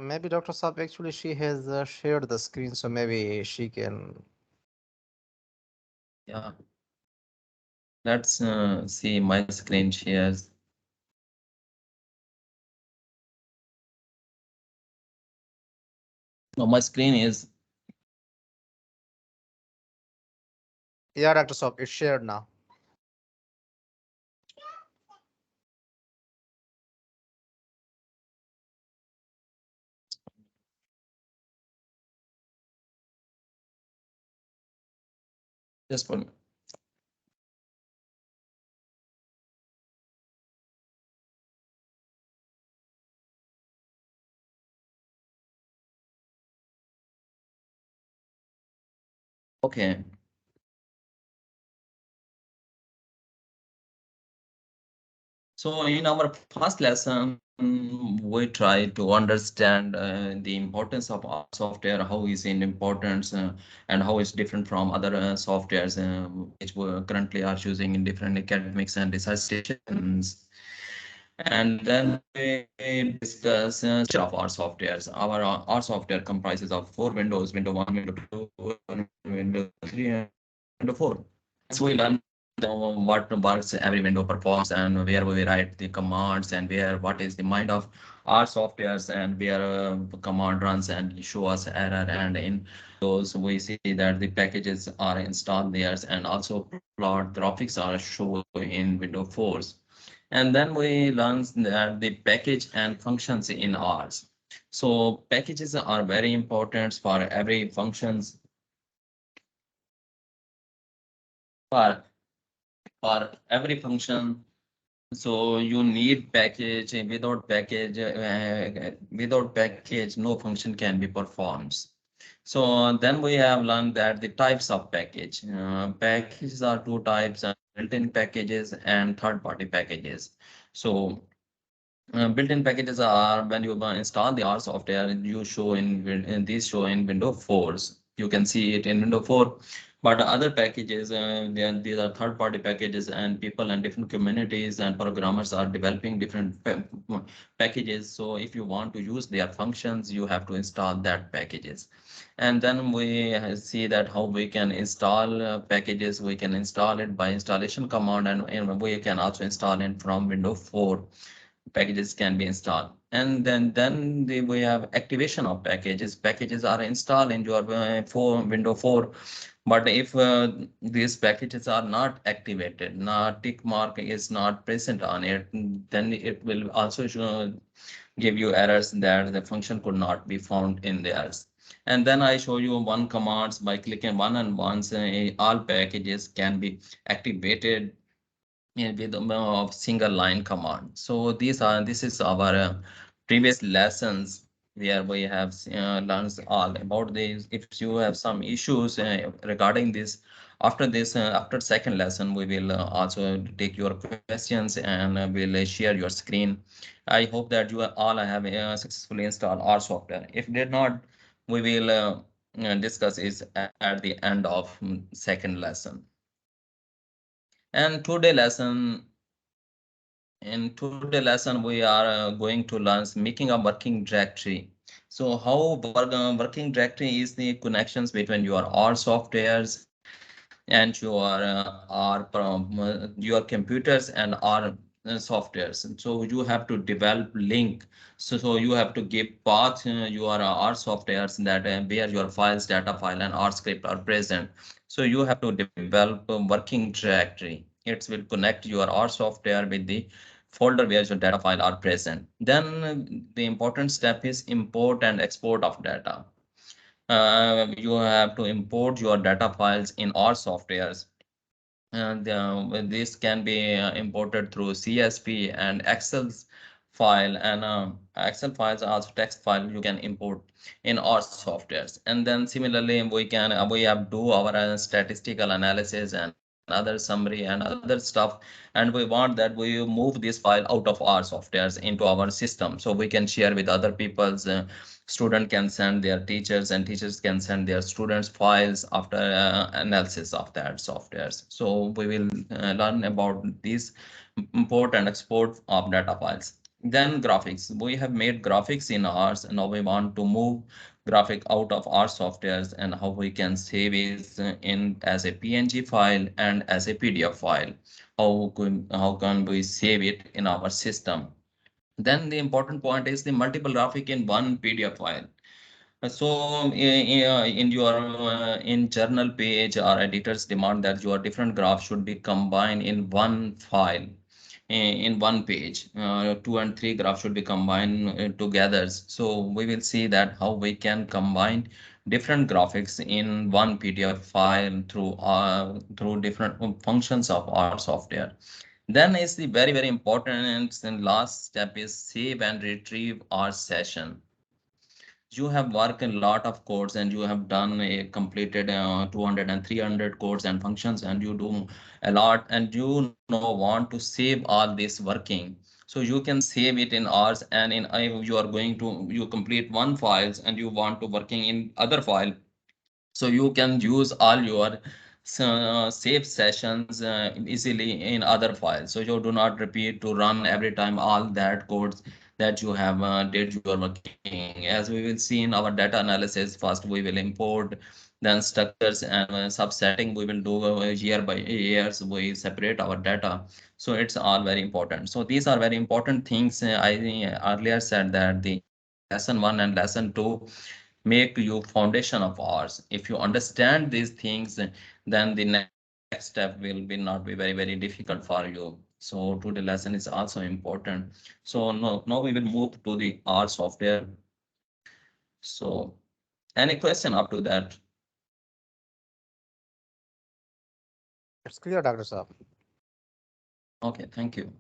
Maybe Dr. Saab actually she has shared the screen, so maybe she can. Yeah, let's see my screen shares. No, my screen is Yeah, Dr. Saab, it's shared now. just one. Okay. So in our first lesson, we try to understand the importance of our software, how is in importance, and how it's different from other softwares which we currently are using in different academics and research stations. And then we discuss of our softwares. Our software comprises of four windows: window one, window two, and window three, and window four. So we learn what works every window performs and where we write the commands and where what is the mind of our softwares and where command runs and show us error, and in those we see that the packages are installed there and also plot graphics are shown in window 4s. And then we learn that the package and functions in ours. So packages are very important for every functions for for every function. So you need package. Without package, no function can be performed. So then we have learned that the types of package. Packages are two types: built-in packages and third-party packages. So built-in packages are when you install the R software, you show in these show in window 4s. You can see it in window 4. But other packages, these are third-party packages, and people and different communities and programmers are developing different packages. So if you want to use their functions, you have to install that packages. And then we see that how we can install packages. We can install it by installation command, and we can also install it from window 4. Packages can be installed. And then we have activation of packages. Packages are installed in your window 4. But if these packages are not activated, not tick mark is not present on it, then it will also give you errors that the function could not be found in theirs. And then I show you one commands by clicking one and once all packages can be activated with a single line command. So this is our previous lessons where we have learned all about this. If you have some issues regarding this, after second lesson, we will also take your questions and will share your screen. I hope that you all have successfully installed our software. If did not, we will discuss is at the end of second lesson. And today lesson, we are going to learn making a working directory. So how working directory is the connections between your R softwares and your computers and R softwares. And so you have to develop link. So you have to give path your R softwares that where your files, data file, and R script are present. So you have to develop a working directory. It will connect your R software with the folder where your data file are present. Then the important step is import and export of data. You have to import your data files in our softwares, and this can be imported through CSV and Excel file, and Excel files are also text file you can import in our softwares. And then similarly we have do our statistical analysis and other summary and other stuff, and we want that we move this file out of our softwares into our system so we can share with other people's student can send their teachers and teachers can send their students files after analysis of that softwares. So we will learn about these import and export of data files. Then graphics. We have made graphics in ours, and now we want to move graphic out of our softwares and how we can save it in as a PNG file and as a PDF file. How can we save it in our system? Then the important point is the multiple graphic in one PDF file. So in your in journal page, our editors demand that your different graphs should be combined in one file, in one page. Two and three graphs should be combined together. So we will see that how we can combine different graphics in one PDF file through different functions of our software. Then is the very important and last step is save and retrieve our session. You have worked a lot of codes and you have done a completed 200 and 300 codes and functions, and you do a lot, and you know want to save all this working. So you can save it in hours, and in you are going to you complete one files and you want to working in other file, so you can use all your save sessions easily in other files. So you do not repeat to run every time all that codes that you have did you are working. As we will see in our data analysis, first we will import, then structures and subsetting we will do year by years. We separate our data. So it's all very important. So these are very important things. I earlier said that the lesson 1 and lesson 2 make you foundation of ours. If you understand these things, then the next step will be not be very difficult for you. So today lesson is also important. So now we will move to the R software. So any question up to that? It's clear, Dr. Saab. Okay, thank you.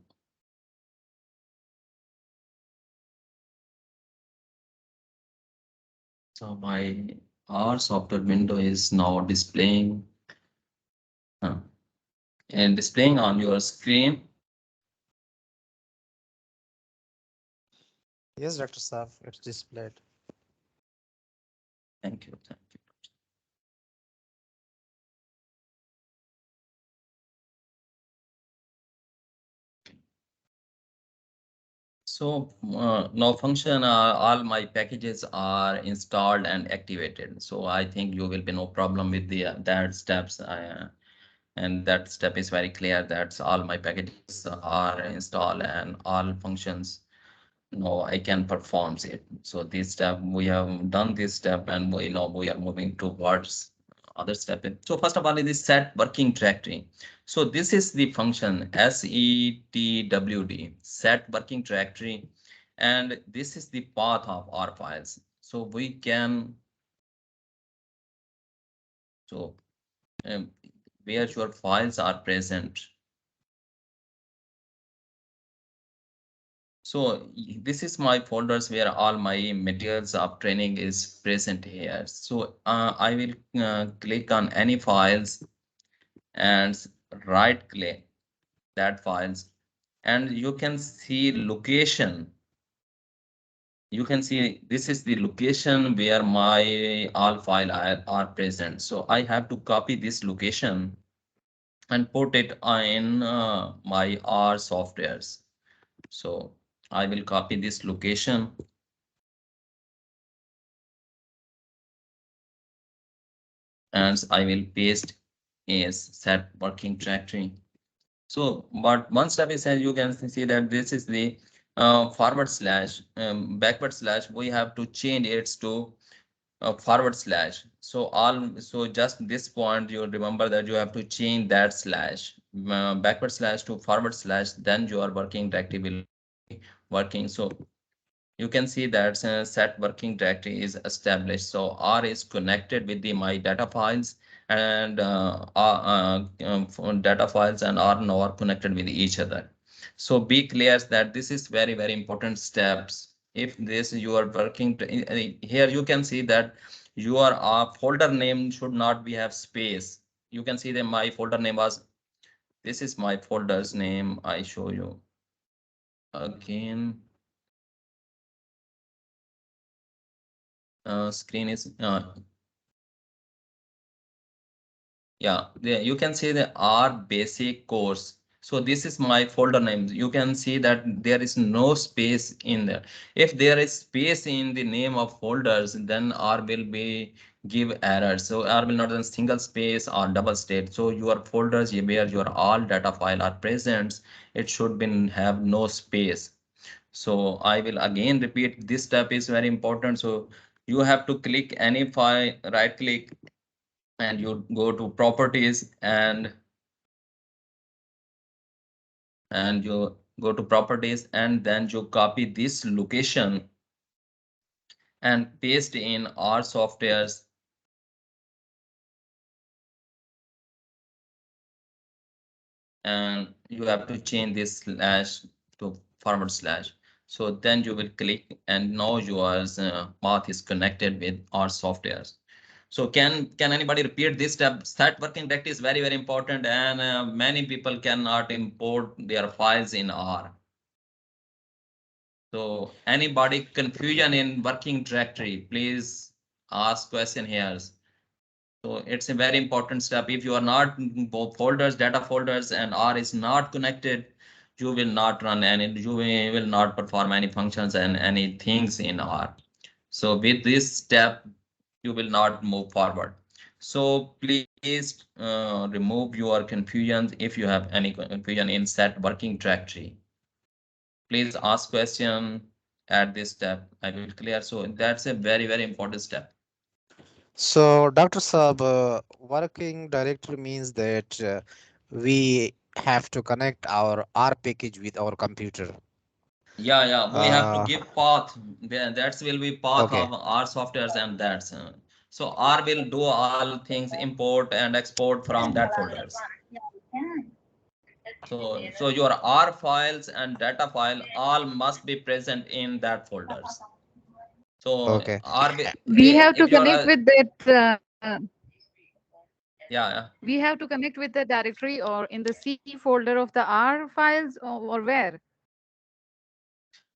So my R software window is now displaying uh, and displaying on your screen. Yes, Dr. Saab, it's displayed. Thank you. Thank you. So now function, all my packages are installed and activated. So I think you will be no problem with the that steps. And that step is very clear. That's all my packages are installed and all functions. No, I can perform it. So this step, we have done this step, and we know we are moving towards other step. So first of all, it is set working directory. So this is the function setwd, set working directory, and this is the path of our files. So we can, so um, where your files are present. So this is my folders where all my materials of training is present here. So I will click on any files and right click that files, and you can see location. You can see this is the location where my all file are present. So I have to copy this location and put it in my R softwares. So I will copy this location and I will paste as set working directory. So, but one step is, as you can see that this is the forward slash, backward slash. We have to change it to forward slash. So so just this point, you remember that you have to change that slash, backward slash to forward slash. Then your working directory will be working. So you can see that set working directory is established. So R is connected with the my data files, and data files and R now are connected with each other. So be clear that this is very important steps. If this you are working here, you can see that your folder name should not be have space. You can see that my folder name was, this is my folder's name. I show you again. Screen is yeah, you can see the R basic course. So this is my folder name. You can see that there is no space in there. If there is space in the name of folders, then R will be give errors. So R will not in single space or double state. So your folders where your all data file are present, it should be have no space. So I will again repeat, this step is very important. So you have to click any file, right click, and you go to properties, and you go to properties, and then you copy this location and paste in our softwares, and you have to change this slash to forward slash. So then you will click, and now your path is connected with our softwares. So can anybody repeat this step? Start working directory is very very important, and many people cannot import their files in R. So anybody confusion in working directory, please ask question here. So it's a very important step. If you are not both folders, data folders, and R is not connected, you will not run any, you will not perform any functions and any things in R. So with this step, you will not move forward. So please remove your confusions if you have any confusion in set working directory. Please ask question at this step. I will clear. So that's a very, very important step. So, Dr. Saab, working directory means that we have to connect our R package with our computer. Yeah, yeah, we have to Uh, give path. That will be path okay, of our softwares, and that's so R will do all things, import and export from that folders. So your R files and data file all must be present in that folders. So okay. R We have to if you are connect a, with that. yeah, yeah. We have to connect with the directory or in the C folder of the R files, or where?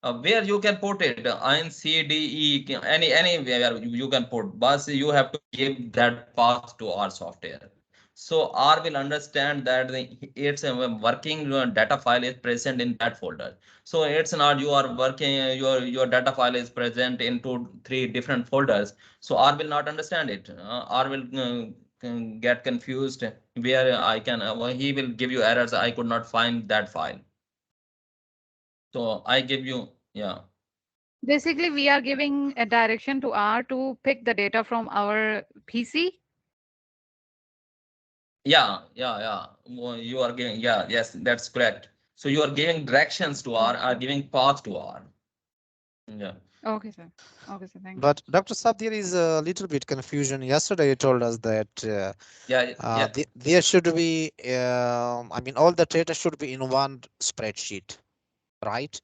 Where you can put it in C, D, E, anywhere you can put, but you have to give that path to our software. So R will understand that it's a working data file is present in that folder. So it's not you are working your data file is present in two, three different folders. So R will not understand it. R will get confused where I can. He will give you errors. I could not find that file. So I give you, yeah. Basically, we are giving a direction to R to pick the data from our PC. Yeah. Well, you are giving, yeah, yes, that's correct. So you are giving directions to R, are Okay. giving path to R. Yeah. Okay, sir. Okay, sir. Thank you. But Dr. Saab, there is a little bit confusion. Yesterday, you told us that Yeah. there should be, I mean, all the data should be in one spreadsheet, right?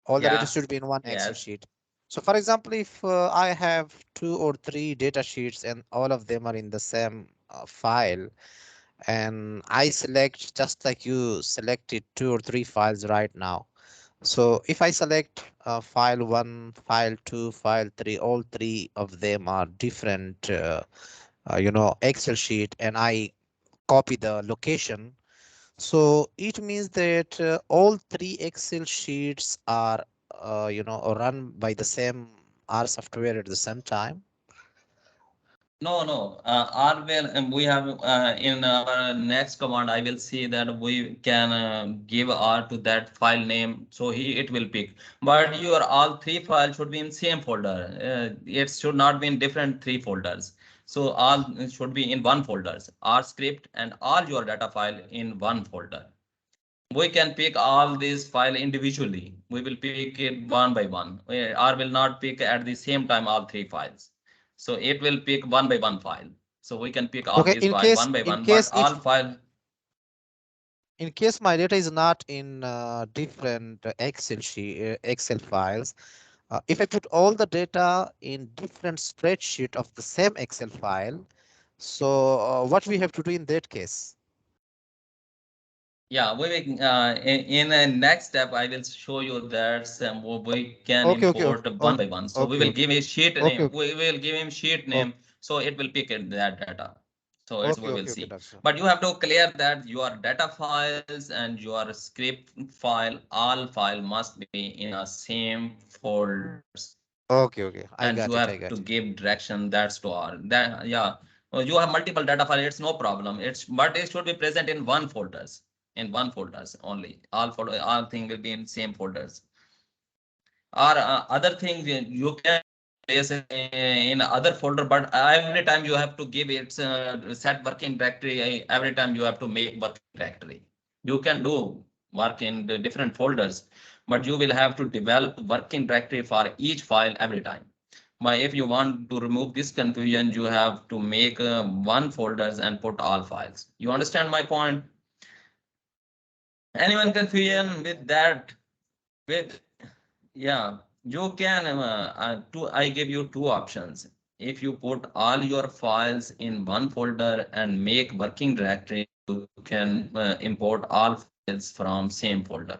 All the data Yeah. should be in one Excel Yes. sheet. So, for example, if I have two or three data sheets and all of them are in the same file, and I select just like you selected two or three files right now. So if I select file one, file two, file three, all three of them are different, Excel sheet, and I copy the location. So it means that all three Excel sheets are, run by the same R software at the same time. No. R will, we have in our next command, I will see that we can give R to that file name. So it will pick. But your all three files should be in same folder. It should not be in different three folders. So all should be in one folders. R script and all your data file in one folder. We can pick all these file individually. We will pick it one by one. R will not pick at the same time all three files. So it will pick one by one file. So we can pick all Okay, these file one by in one, but case all if file. in case my data is not in different Excel files, if I put all the data in different spreadsheet of the same Excel file, so what we have to do in that case? Yeah, we will, in a next step, I will show you that we can Okay, okay, import one by one. So we okay, will okay, give a sheet okay, name. We will give him sheet okay, name. So it will pick it, that data. So it's Okay, we will okay, okay, see. doctor. But you have to clear that your data files and your script file, all file must be in a same folders. Okay, okay. And I you got it. have I to got it. give direction that's to all that. Yeah. You have multiple data file, it's no problem, it's but it should be present in one folders, in one folders only. All folder, all thing will be in same folders. Or other things you can place in other folder, but every time you have to give its set working directory. Every time you have to make working directory. You can do work in the different folders, but you will have to develop working directory for each file every time. But if you want to remove this confusion, you have to make one folders and put all files. You understand my point? Anyone confusion with that? With Yeah, you can I give you two options. If you put all your files in one folder and make working directory, you can import all files from same folder.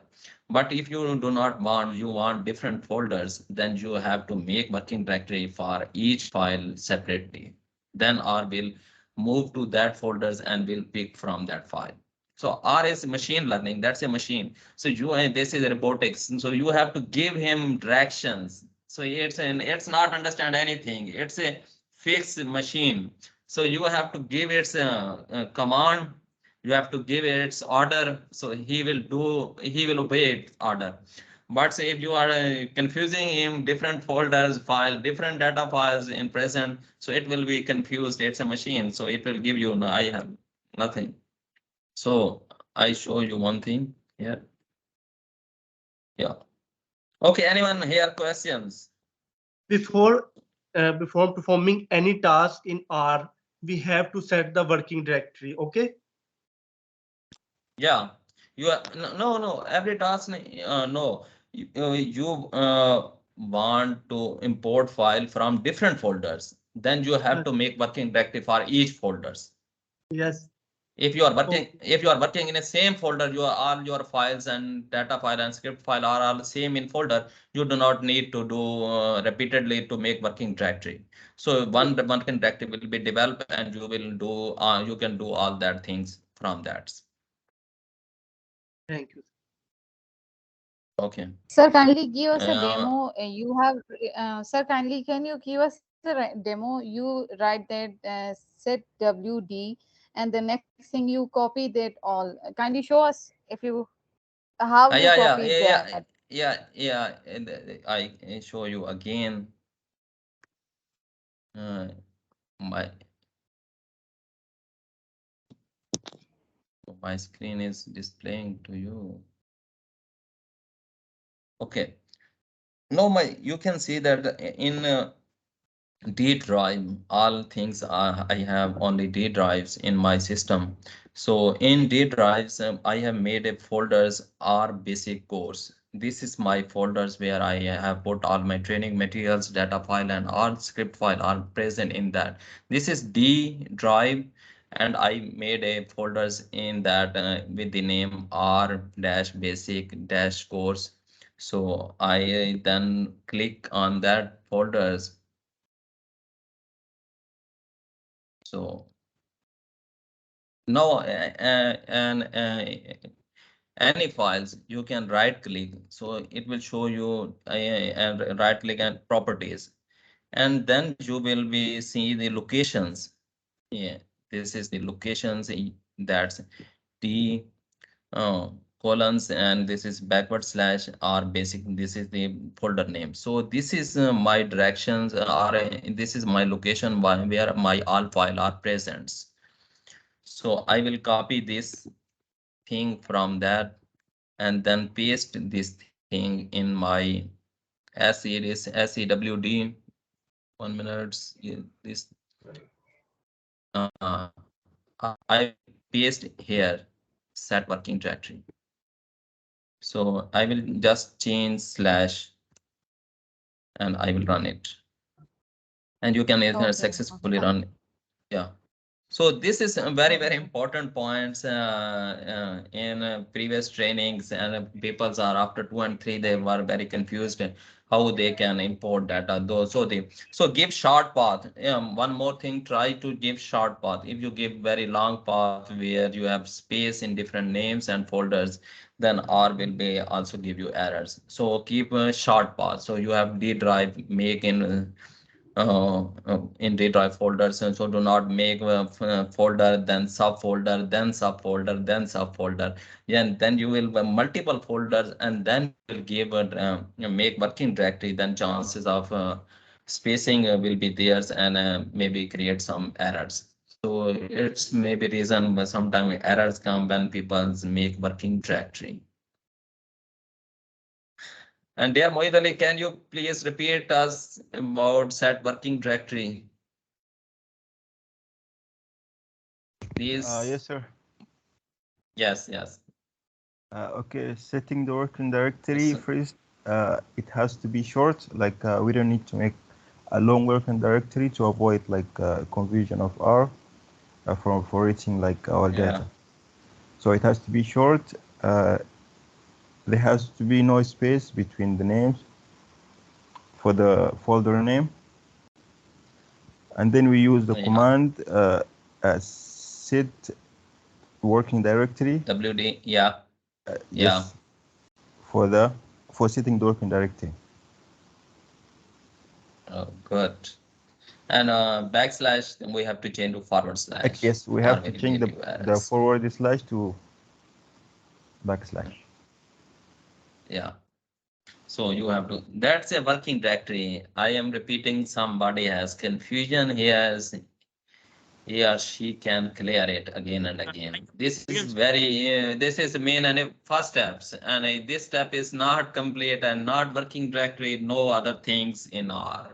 But if you do not want, you want different folders, then you have to make working directory for each file separately. Then R will move to that folders and will pick from that file. So R is machine learning. That's a machine. So you and this is robotics. So you have to give him directions. So it's not understand anything. It's a fixed machine. So you have to give its command. You have to give its order. So he will obey its order. But say if you are confusing him different folders, file, different data files in present, so it will be confused. It's a machine. So it will give you, no, I have nothing. So I show you one thing here. Yeah. Okay, anyone here questions? Before before performing any task in R, we have to set the working directory. Okay. Yeah. You are no every task no. You want to import file from different folders. Then you have Uh, to make working directory for each folders. yes. Okay. If you are working in a same folder, all your files and data file and script file are all same in folder. You do not need to do repeatedly to make working directory. So one Okay. working directory will be developed and you will do you can do all that things from that. Thank you. Okay. Sir, kindly give us a uh, demo. You have, sir, kindly can you give us a demo? You write that set WD, and the next thing you copy that all. Kindly show us if you how you yeah yeah copied yeah that. yeah and I show you again. uh, my my screen is displaying to you. Okay. No, my you can see that in D drive, all things are, I have only D drives in my system. So in D drives, I have made a folders R basic course. This is my folders where I have put all my training materials, data file, and all script file are present in that. This is D drive, and I made a folders in that with the name R dash basic dash course. So I then click on that folders. So no, any files you can right click, so it will show you and right click and properties, and then you will be see the locations. Yeah, this is the locations. That's T colons, and this is backward slash R basic. This is the folder name. So this is my directions are this is my location where my all file are present. So I will copy this thing from that and then paste this thing in my SEWD. 1 minute. Yeah, this I paste here set working directory. So I will just change slash and I will run it. And you can Okay. Okay. successfully run. Yeah. So this is a very, Okay, very sir. important points in previous trainings, and peoples are after 2 and 3, they were very confused. how they can import data. Though, so give short path. One more thing, try to give short path. If you give very long path where you have space in different names and folders, then R will be also give you errors. So keep a short path. So you have D drive, make in D drive folders, and so do not make folder, then subfolder, then subfolder, then subfolder. Yeah, and then you will have multiple folders, and then you will give it make working directory. Then chances of spacing will be there, and maybe create some errors. So it's maybe reason why sometimes errors come when people make working directory. And dear Mohit Ali, can you please repeat us about set working directory? Please. Yes, sir. Yes, yes. Okay, setting the working directory So, first. It has to be short. Like we don't need to make a long working directory to avoid like confusion of R for reaching like our yeah, data. So it has to be short. Uh, there has to be no space between the names for the folder name, and then we use the yeah. command set working directory. WD, yeah, yeah. Yes, for the for setting the working directory. Oh, good. And backslash, then we have to change to forward slash. Yes, we Or have to will change give you the errors. forward slash to backslash. Yeah. So you have to, that's a working directory. I am repeating, somebody has confusion here. He or she can clear it again and again. This is very, this is main and first steps. And this step is not complete and not working directory, no other things in R.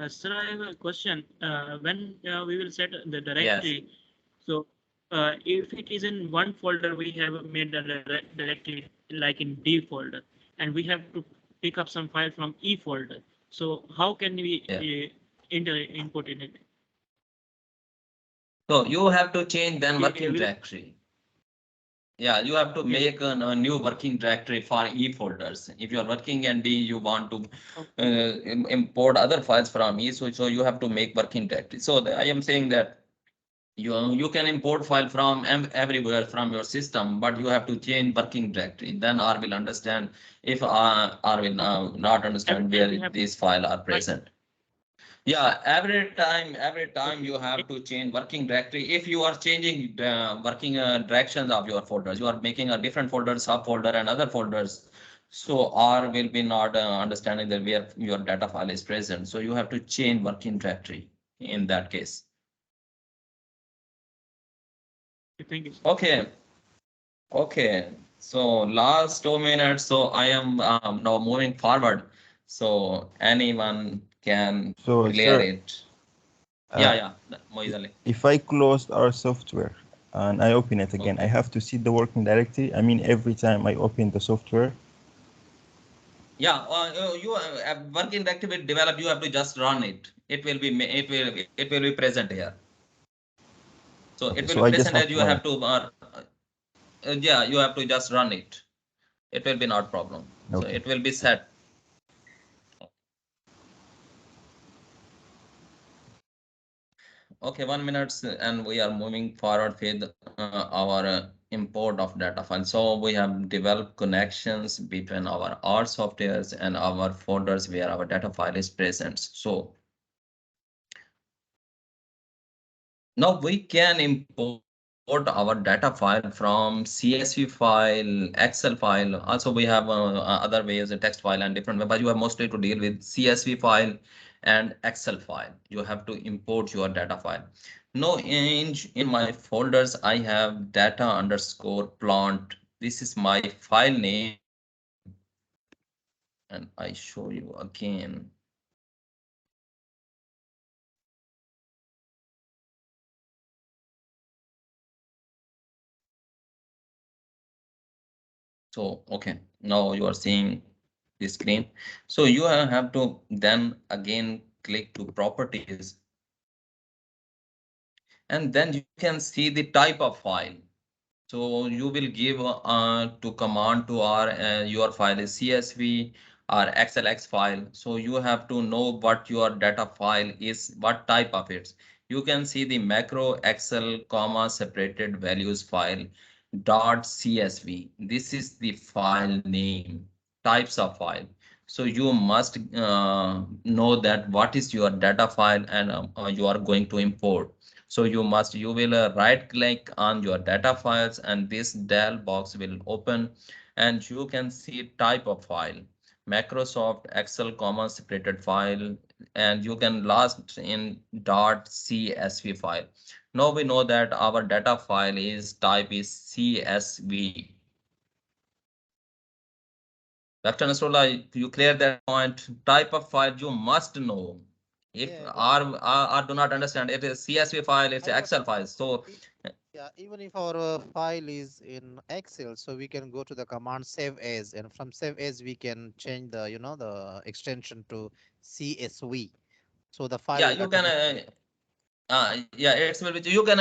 Sir, I have a question. When we will set the Yes. directory, so if it is in one folder, we have made the directory like in D folder, and we have to pick up some file from E folder. So how can we Yeah. input in it? So you have to change then working Will directory. Yeah, you have to okay. make a new working directory for E folders. If you are working in D, you want to Okay. import other files from E, so you have to make working directory. So I am saying that you can import file from everywhere from your system, but you have to change working directory. Then R will understand. If R will not Every understand time where we have to these files are find. present. Yeah, every time Okay. you have to change working directory. If you are changing the working directions of your folders, you are making a different folder, subfolder, and other folders. So R will be not understanding that where your data file is present. So you have to change working directory in that case. Thank you. Okay, okay. So last 2 minutes. So I am now moving forward. So anyone can So, clear sir, it. uh, Yeah. Moiz Ali. if I closed our software and I open it again, I Okay. have to see the working directory. I mean, every time I open the software. Yeah, you working directory will develop. You have to just run it. It will be it will be present here. So Okay, it will so be I just present have here. to You run have it. to yeah. You have to just run it. It will be not problem. So Okay. it will be set. Okay, 1 minute, and we are moving forward with our import of data file. So we have developed connections between our R softwares and our folders where our data file is present. So now we can import our data file from CSV file, Excel file. Also, we have other ways, a text file and different, but you have mostly to deal with CSV file and Excel file. You have to import your data file. Now, in my folders, I have data underscore plant. This is my file name, and I show you again. So, okay, now you are seeing the screen. So you have to then again click to properties, and then you can see the type of file. So you will give to command to R, your file is CSV or XLX file. So you have to know what your data file is, what type of it. You can see the macro Excel comma separated values file dot CSV. This is the file name, types of file. So you must know that what is your data file and you are going to import. So you will right click on your data files and this dialog box will open and you can see type of file. Microsoft Excel comma separated file and you can last in .csv file. Now we know that our data file is type is CSV. Dr. Nasrullah, you clear that point. Type of file you must know. If Yeah, but R do not understand, it is CSV file, it's I got Excel file. So e- yeah, even if our file is in Excel, so we can go to the command save as, and from save as we can change the, the extension to CSV. So the file yeah, will you can automatically. yeah, it's will be you can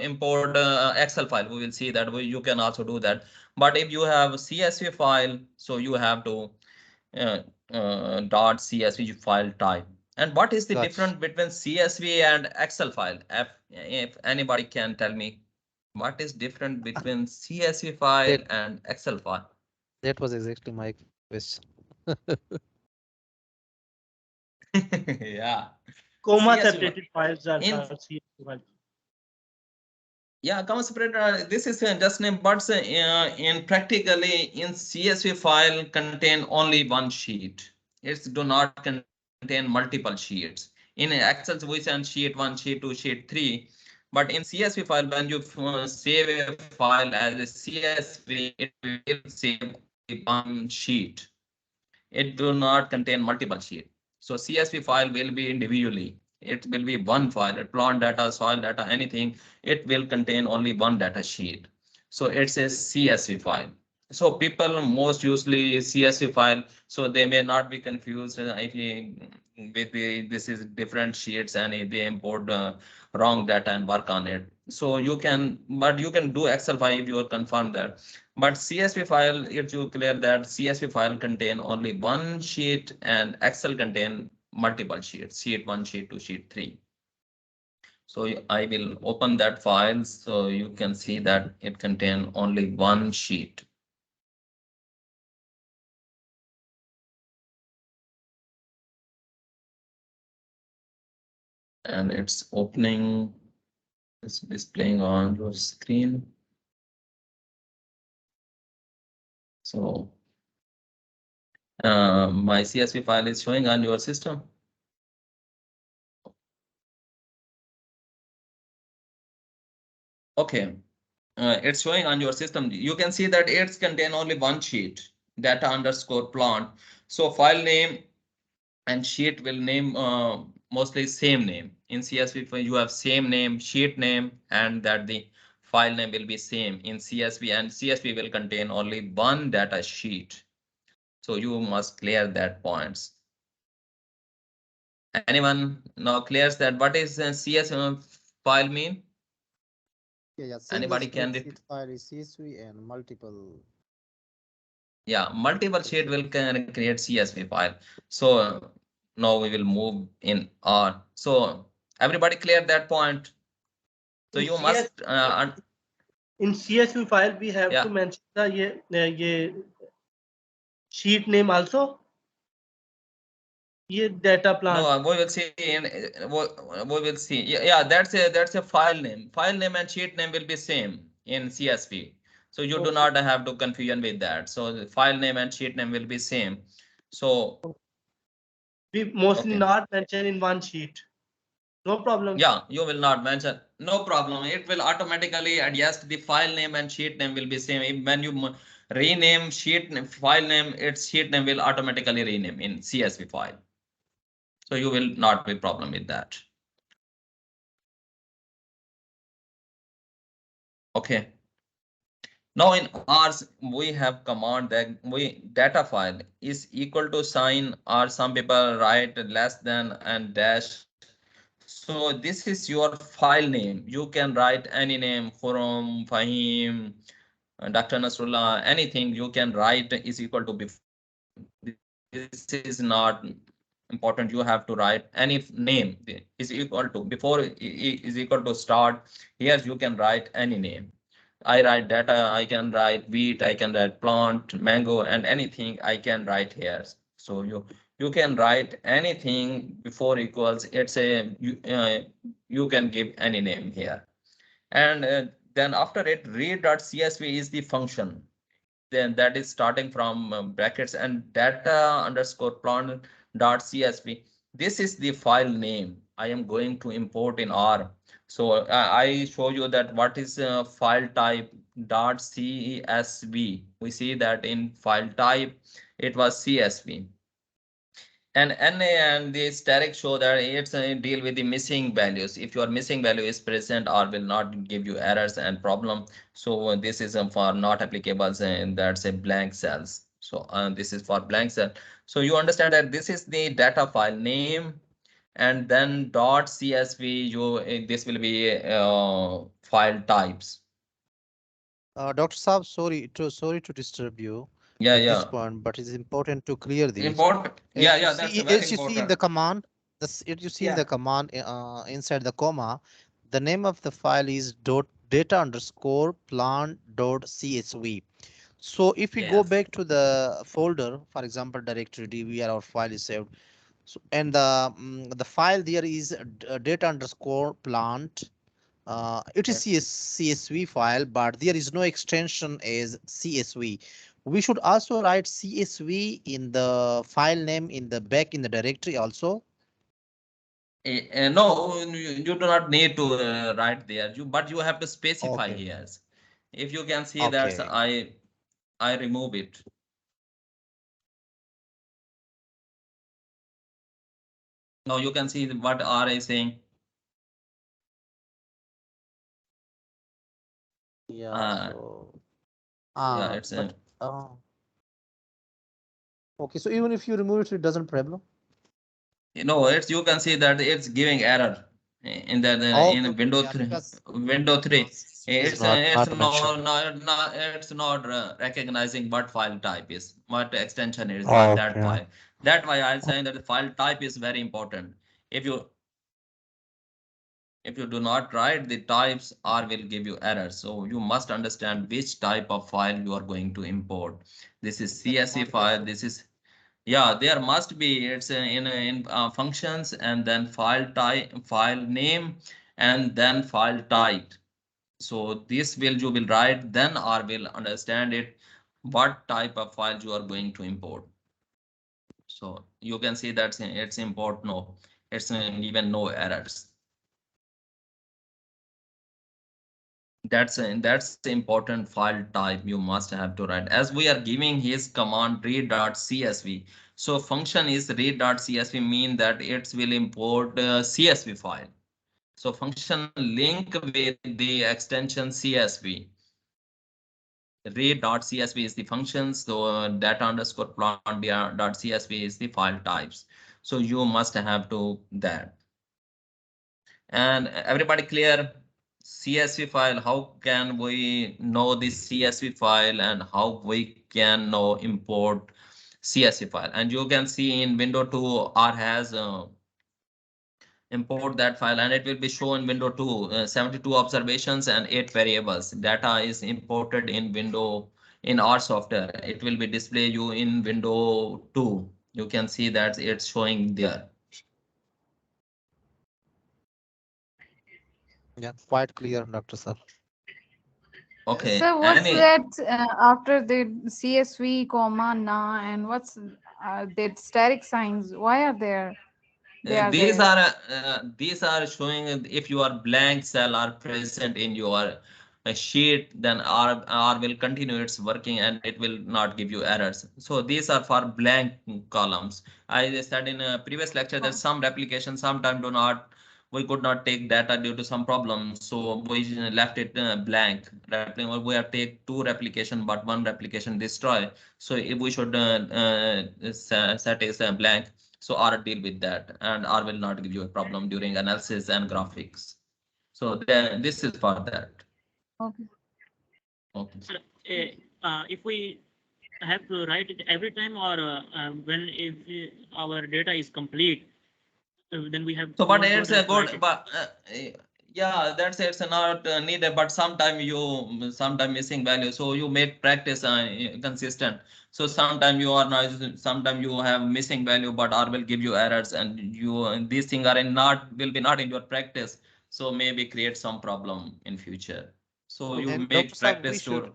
import Excel file. We will see that you can also do that. But if you have CSV file, so you have to uh, .csv file type. And what is the Gotcha. difference between CSV and Excel file? If anybody can tell me what is different between CSV file That and Excel file? that was exactly my question. Yeah, Comma CSV separated files are in called CSV files. yeah, comma separator. This is just name, but in practically in CSV file contain only one sheet. It do not contain multiple sheets. In Excel, we send sheet 1, sheet 2, sheet 3. But in CSV file, when you save a file as a CSV, it will save only one sheet. It do not contain multiple sheet. So CSV file will be individually. It will be one file, plant data, soil data, anything. It will contain only one data sheet. So it's a CSV file. So people most usually CSV file, so they may not be confused if with this is different sheets and if they import wrong data and work on it. So you can, but you can do Excel file if you are confirmed that. But CSV file, if you clear that CSV file contain only one sheet and Excel contain multiple sheets, sheet 1, sheet 2, sheet 3. So I will open that file so you can see that it contain only one sheet. And it's opening, it's displaying on your screen. So my CSV file is showing on your system. Okay, it's showing on your system. You can see that it's contain only one sheet, data underscore plant. So file name and sheet will name mostly same name. In CSV, you have same name, sheet name, and that the file name will be same in CSV, and CSV will contain only one data sheet. So you must clear that points. Anyone now clears that what is CSV file mean? Yeah, yeah. Single Anybody can spreadsheet file is CSV and multiple. yeah, multiple sheet will create CSV file. So now we will move in R. So everybody clear that point. So In you CS must in CSV file we have to yeah. mention the ye sheet name also. Ye data No, plant. we will see in we will see. Yeah, that's a file name. File name and sheet name will be same in CSV. So you do Okay. not have to confusion with that. So the file name and sheet name will be same. So We mostly okay. not mention in one sheet. No problem. Yeah, you will not mention. No problem. It will automatically adjust the file name and sheet name will be same. When you rename file name, its sheet name will automatically rename in CSV file. So you will not be problem with that. Okay. Now in ours, we have command that we data file is equal to sign or some people write less than and dash. So this is your file name. You can write any name from Fahim, Dr. Nasrullah, anything you can write is equal to before this is not important. You have to write any name is equal to before is equal to start. Here you can write any name. I write data, I can write wheat, I can write plant, mango, and anything I can write here. So you can write anything before equals. It's a you can give any name here, and then after it read.csv is the function. Then that is starting from brackets and data underscore plant dot csv. This is the file name I am going to import in R. So I show you that what is file type dot csv. We see that in file type it was csv. And NA and the static show that it's deal with the missing values. If your missing value is present or will not give you errors and problem. So this is for not applicable, and that's a blank cells. So this is for blank cell. So you understand that this is the data file name, and then dot csv. This will be file types. Dr. Saab, sorry to disturb you Yeah, at this yeah. point, but it's important to clear this. Important. Yeah, yeah. That's a very As you see in the important. command, as you see in the Yeah. command inside the comma, the name of the file is dot data underscore plant dot csv. So if we go Yes. back to the folder, for example, directory D where our file is saved, so and the file there is data underscore plant. It is Yes. CSV file, but there is no extension as CSV. We should also write CSV in the file name in the back in the directory also. No, you do not need to write there. But you have to specify Okay. here. If you can see that Okay. I remove it. Now you can see what R is saying. Yeah. Uh, So yeah, it's but okay. So even if you remove it, it doesn't problem. it's you can see that it's giving error in the Okay. in Okay. Windows Yeah. 3. Because Window 3. CSV is not mentioned. It's not recognizing what file type is, what extension is that Okay. file. That why I'm saying that the file type is very important. If you If you do not write the types, R will give you errors. So you must understand which type of file you are going to import. This is The CSV command file. also. This is, yeah, there must be, it's in functions and then file type, file name, and then file type. So this will you will write, then R will understand it, what type of file you are going to import. So you can see that it's import no, it's given no errors. That's the important file type you must have to write. As we are giving his command read.csv. So function is read.csv mean that it will import CSV file. So function link with the extension CSV. Read.csv is the functions. So data underscore plant.csv is the file types. So you must have to that. And everybody clear? CSV file, how can we know this CSV file and how we can know import CSV file? And you can see in window 2 R has import that file, and it will be shown in window 2 72 observations and 8 variables. Data is imported in window in R software. It will be display you in window 2. You can see that it's showing there. Yeah, quite clear, Dr. Sir. Okay, So what's any that after the CSV, comma, na, and what's that static signs? Why are there? They are there. These are showing if your blank cell are present in your sheet, then R will continue its working and it will not give you errors. So these are for blank columns. I said in a previous lecture that Oh, some replications sometimes do not, we could not take data due to some problems, so we left it blank. We have take two replication, but one replication destroy. So if we should set is blank, so R deal with that, and R will not give you a problem during analysis and graphics. So then this is for that. okay. Okay. Sir, if we have to write it every time, or when if our data is complete, then we have So, but don't it's a have to write good, it. but yeah, that's it's not needed. But sometime you sometime missing value, so you make practice consistent. So sometime you are not, sometime you have missing value, but R will give you errors, and you these things are in not will be not in your practice. So maybe create some problem in future. So you And Dr. make Saab, practice to.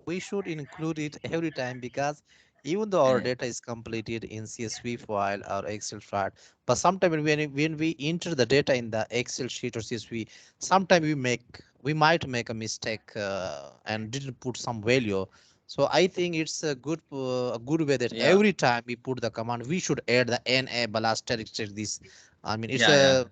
we should include it every time because even though our Uh, data is completed in CSV file or Excel file, but sometimes when we enter the data in the Excel sheet or CSV, sometimes we might make a mistake and didn't put some value. So I think it's a good way that yeah, every time we put the command, we should add the NA asterisk this. I mean, it's yeah, yeah. a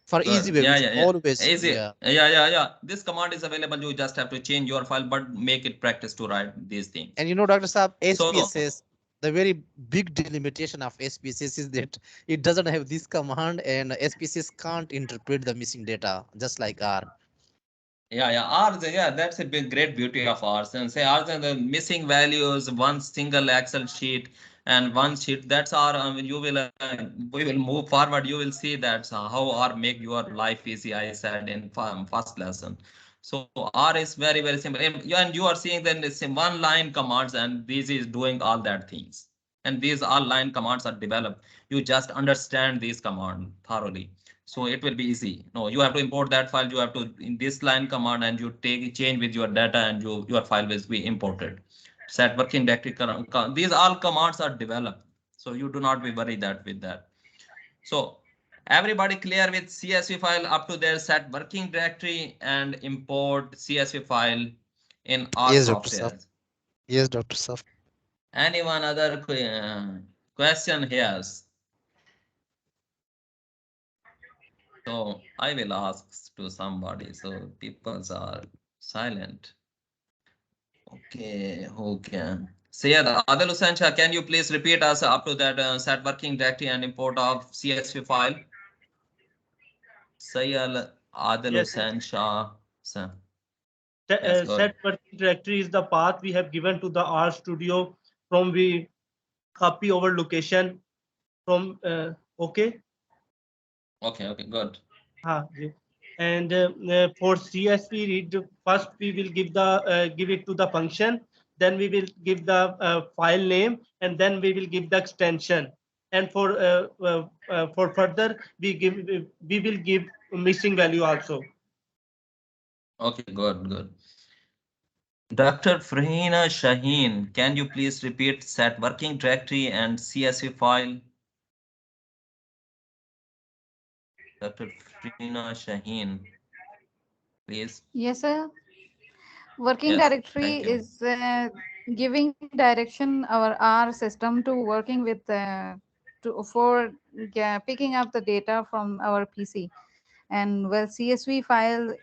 for easy Good. way. We Yeah, should yeah, yeah. always, Easy. yeah. Yeah. This command is available. You just have to change your file, but make it practice to write these things. And you know, Dr. Saab, So, SPSS, the very big delimitation of SPSS is that it doesn't have this command and SPSS can't interpret the missing data, just like R. yeah, ours, yeah, that's a big, great beauty of ours. And say ours are the missing values, one single Excel sheet and one sheet. That's our, you will, we will move forward. You will see that's how R make your life easy. I said in first lesson. So R is very, very simple. And you are seeing then it's one line commands, and this is doing all that things. And these all line commands are developed. You just understand these command thoroughly. So it will be easy. No, you have to import that file. You have to in this line command, and you take change with your data, and your file will be imported. Set working directory. These all commands are developed. So you do not be worried that with that. So everybody clear with CSV file up to their set working directory and import CSV file in our Yes, Dr. Saab. software. Yes, Dr. Saab. Anyone other question here? So I will ask to somebody. So people are silent. Okay, who can? Sayed Adil Hussain Shah, can you please repeat us up to that set working directory and import of CSV file? Sayed Adil Yes, yes. Hussain Shah. Sir. Yes, good. Set working directory is the path we have given to the R Studio from we copy our location from okay. Okay, good. Ji. And for CSV read, first we will give it to the function, then we will give the file name, and then we will give the extension. And for further we will give missing value also. Okay, good. Dr. Farhina Shaheen, can you please repeat set working directory and CSV file? Dr. Farhina Shaheen, please. Yes, sir. Working Yes, directory thank you. is giving direction our R system to working with for picking up the data from our PC. And well, CSV file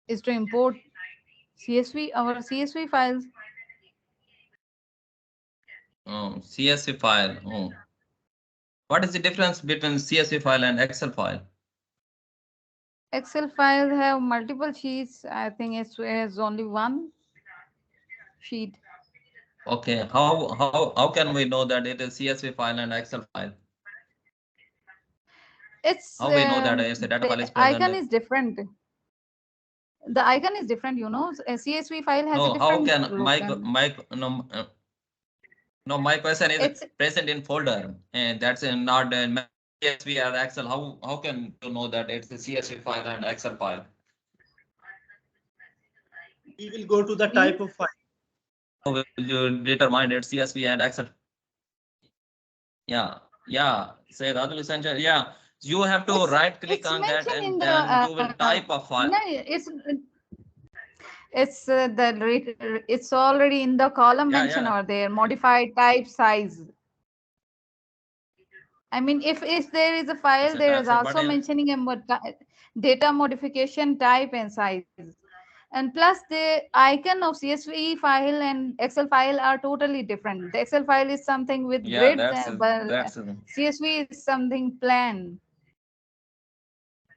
is to import our CSV files. Oh, CSV file. Oh, what is the difference between CSV file and Excel file? Excel files have multiple sheets. I think it has only one sheet. Okay, how can we know that it is CSV file and Excel file? It's How we know that is the data the file is icon present? is different. The icon is different. A CSV file has a No, how different can look, and no, my question is it's present in folder, and that's not in CSV or Excel. How can you know that it's a CSV file and Excel file? We will go to the type means of file. How will you determine it's CSV and Excel? Yeah. Say the other essential. Yeah, you have to right click it's on that, mentioned in and the then you will type a file. no, it's it's already in the column mention Yeah. or there modified type size. I mean, if there is a file, It's a there type is set, but also in mentioning a data modification type and size. And plus, the icon of CSV file and Excel file are totally different. The Excel file is something with yeah, grids, that's but that's CSV is something plain.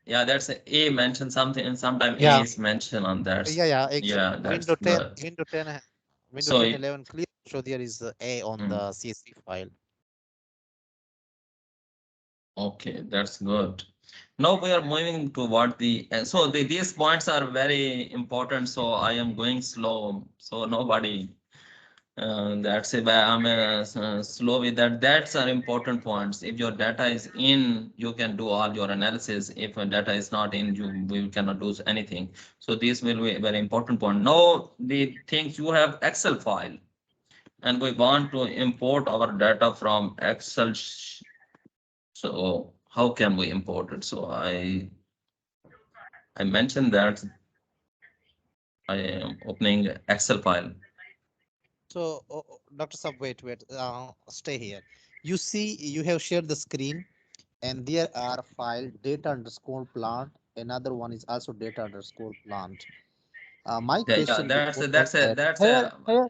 yeah, that's A mentioned something, and sometimes A Yeah, is mentioned on that. yeah. Yeah, that's Window 10, good. Window 10, Window So 10, 11 clear So there is a on Hmm. the CSV file. Okay, that's good. Now we are moving toward these points are very important. So I am going slow. So nobody that's it. I'm slow with that. That's are important points. If your data is in, you can do all your analysis. If data is not in, you cannot do anything. So this will be a very important point. Now the things you have Excel file, and we want to import our data from Excel. So how can we import it? So I mentioned that I am opening Excel file. So, Dr. Sab, wait, stay here. You see, you have shared the screen, and there are file data underscore plant. Another one is also data underscore plant. My Yeah, yeah, question before that, that's here, a here,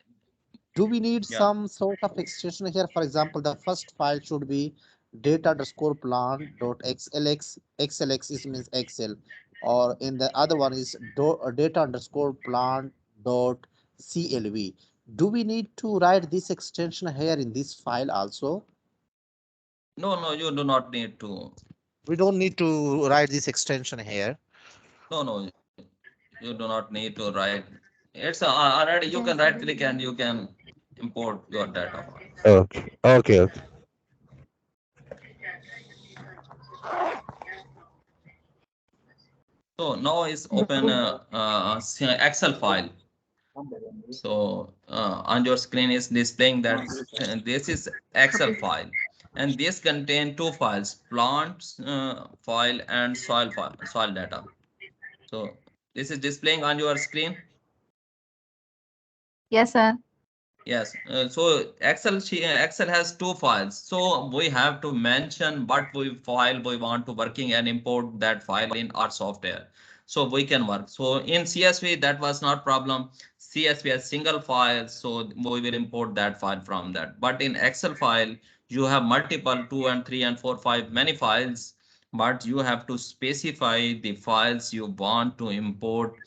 do we need yeah. some sort of extension here? For example, the first file should be data underscore plant dot xlx. Xlx is means Excel, or in the other one is data underscore plant dot clv. Do we need to write this extension here in this file also? No, no, you do not need to. We don't need to write this extension here. No, no, you do not need to write. It's already you can right click and you can import your data file. Okay, okay, okay. So now is open Excel file. So on your screen is displaying that this is Excel file, and this contain two files: plants file and soil data. So this is displaying on your screen. Yes, sir. Yes, so Excel has two files. So we have to mention what we file we want to working and import that file in our software. So we can work. So in CSV that was not problem. CSV has single file, so we will import that file from that. But in Excel file, you have multiple 2 and 3 and 4, 5 many files, but you have to specify the files you want to import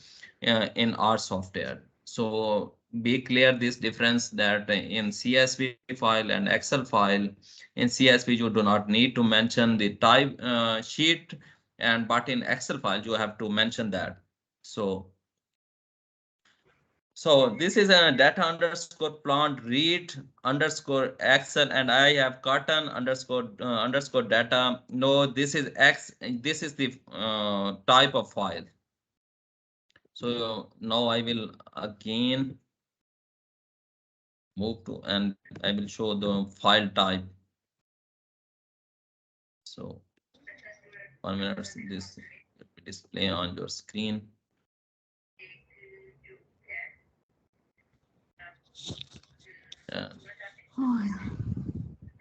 in our software. So be clear this difference that in CSV file and Excel file, in CSV you do not need to mention the type sheet, and but in Excel file you have to mention that. So this is a data underscore plant read underscore Excel, and I have cotton underscore data. No, this is X. This is the type of file. So now I will again move to and I will show the file type. So 1 minute, this display on your screen. Yeah.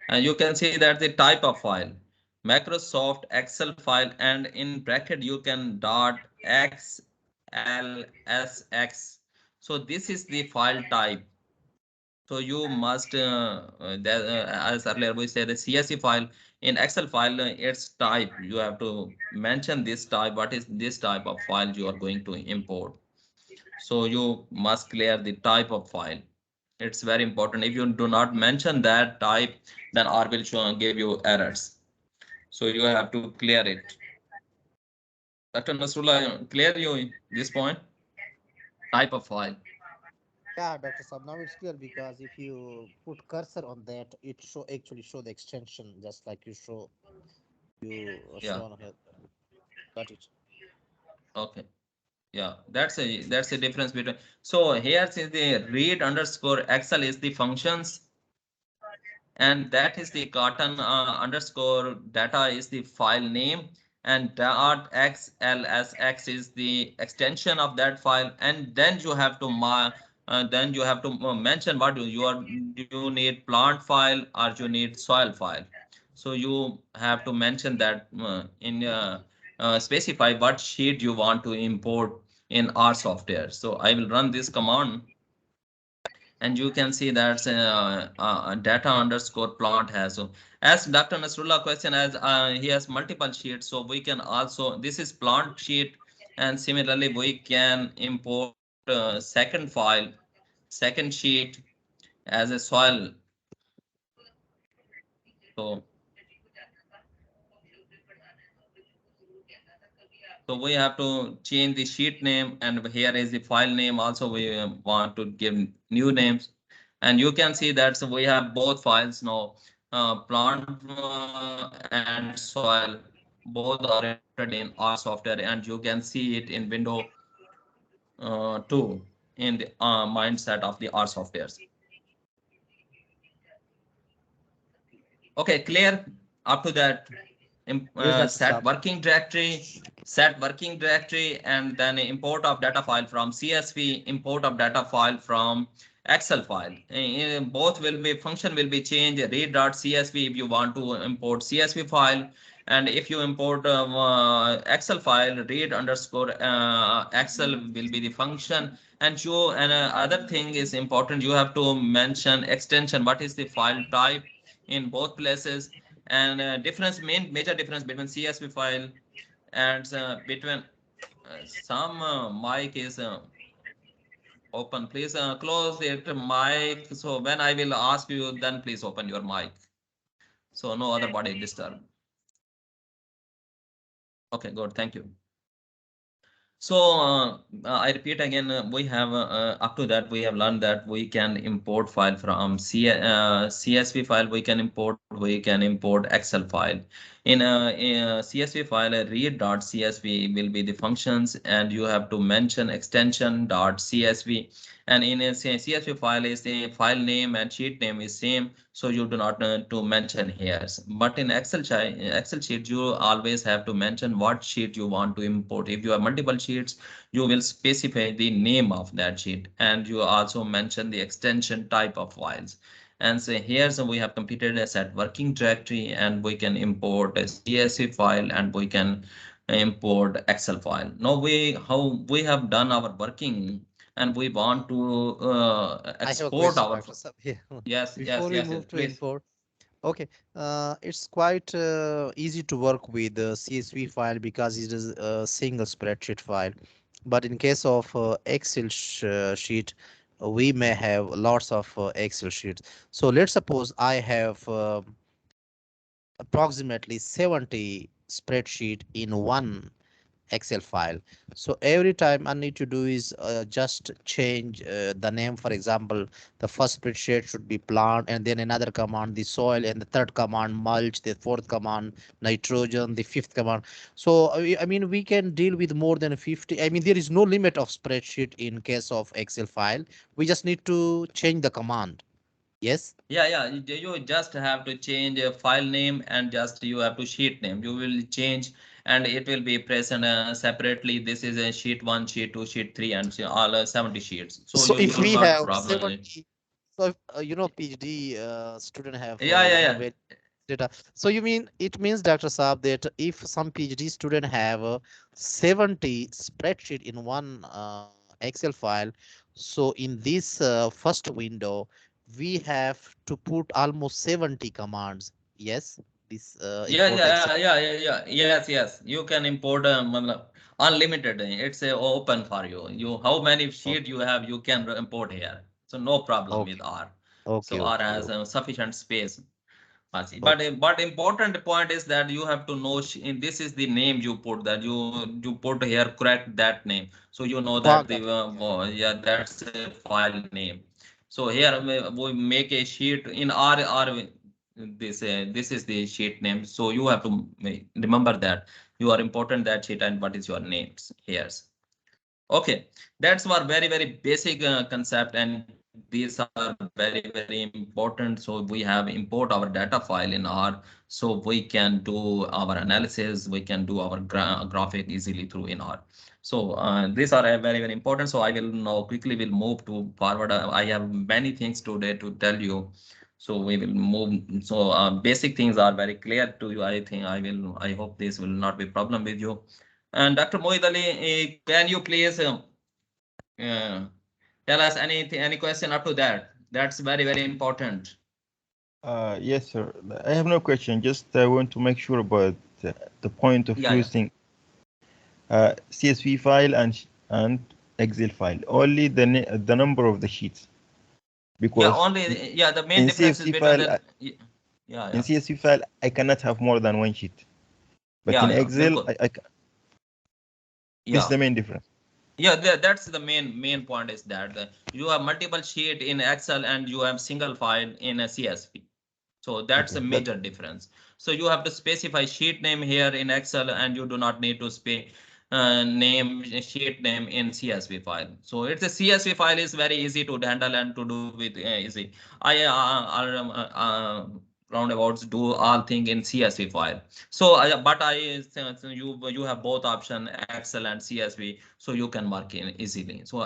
And you can see that the type of file, Microsoft Excel file, and in bracket you can dot XLSX. So this is the file type. So you must, as earlier we said, the CSV file in Excel file, its type. You have to mention this type. What is this type of file you are going to import? So you must clear the type of file. It's very important. If you do not mention that type, then R will give you errors. So you have to clear it. Dr. Nasrullah, clear you this point? Type of file. Yeah, Dr. Sab, now it's clear because if you put cursor on that, it actually show the extension just like you show Yeah. on here. Got it. Okay. Yeah, that's a difference between. So here is the read underscore Excel is the functions, and that is the cotton underscore data is the file name, and dot xlsx is the extension of that file, and then you have to mention what you need plant file or you need soil file. So you have to mention that in specify what sheet you want to import in our software. So I will run this command, and you can see that data underscore plant has. So as Dr. Nasrullah question, as he has multiple sheets, so we can also, this is plant sheet, and similarly we can import second file, second sheet, as a soil. So, so we have to change the sheet name, and here is the file name. Also, we want to give new names, and you can see that so we have both files now, plant and soil, both are imported in our software, and you can see it in window 2 in the mindset of the R softwares. Okay, clear up to that. Yes, Dr. Set Saab. working directory, and then import of data file from CSV, import of data file from Excel file. Both will be function will be changed. Read.csv if you want to import CSV file, and if you import Excel file, read underscore Excel will be the function. And other thing is important. You have to mention extension. What is the file type in both places? And major difference between CSV file and between some mic is open. Please close it mic. So when I will ask you, then please open your mic. So no other body disturb. Okay, good. Thank you. So I repeat again, we have up to that we have learned that we can import file from CSV file. We can import Excel file. In a CSV file, read.csv will be the functions, and you have to mention extension.csv. And in a CSV file is the file name and sheet name is same, so you do not to mention here. But in Excel sheet, you always have to mention what sheet you want to import. If you have multiple sheets, you will specify the name of that sheet, and you also mention the extension type of files. And so here, so we have completed a set working directory, and we can import a CSV file, and we can import Excel file. Now how we have done our working, and we want to I have a export question, our. Dr. Saab. Yeah. Yes, Before yes, we yes, yes, move to please. import, okay, it's quite easy to work with the CSV file because it is a single spreadsheet file. But in case of Excel sheet, we may have lots of Excel sheets. So let's suppose I have approximately 70 spreadsheet in one Excel file. So every time I need to do is just change the name. For example, the first spreadsheet should be plant, and then another command, the soil, and the third command, mulch, the fourth command, nitrogen, the fifth command. So I mean, we can deal with more than 50. I mean, there is no limit of spreadsheet in case of Excel file. We just need to change the command. Yes. Yeah, yeah. You just have to change a file name, and just you have to sheet name. You will change, and it will be present separately. This is a sheet 1, sheet 2, sheet 3, and all 70 sheets. So So you if should we not have problem. 70, so if, PhD student have Yeah, yeah, yeah. very data. So you mean it means, Dr. Saab, that if some PhD student have 70 spreadsheet in one Excel file, so in this first window, we have to put almost 70 commands. Yes, this Yeah, import Excel. yeah, yeah, yeah, yeah. Yes, yes. You can import unlimited. It's open for you. How many sheet Okay, you have, you can import here. So no problem with okay, R. okay, So R okay, has okay, sufficient space. I see. But okay. but important point is that you have to know this is the name you put, that you put here correct that name. So you know that the Got it. Yeah. yeah, that's a file name. So here we make a sheet in R. This is the sheet name. So you have to remember that you are important that sheet and what is your names here. Okay, that's our very, very basic concept, and these are very, very important. So we have import our data file in R, so we can do our analysis, we can do our graphic easily through in R. So these are very, very important. So I will now quickly will move to forward. I have many things today to tell you. So we will move. So basic things are very clear to you. I think I hope this will not be problem with you. And Dr. Mohit Ali, can you please uh, tell us any question up to that? That's very, very important. Yes, sir. I have no question. Just I want to make sure about the point of Yeah, yeah. using CSV file and Excel file. Only the number of the sheets. Yeah, because only, yeah, the main in difference is CSV between file, the, yeah, in yeah, CSV file, I cannot have more than one sheet. But in yeah, Excel, bilkul. this is Yeah. the main difference. Yeah, that's the main point is that you have multiple sheet in Excel and you have single file in a CSV. So that's Okay, a that major difference. So you have to specify sheet name here in Excel, and you do not need to name sheet name in CSV file. So it's a CSV file is very easy to handle and to do with easy. I roundabouts do all thing in CSV file. So but so you have both option Excel and CSV, so you can work in easily. So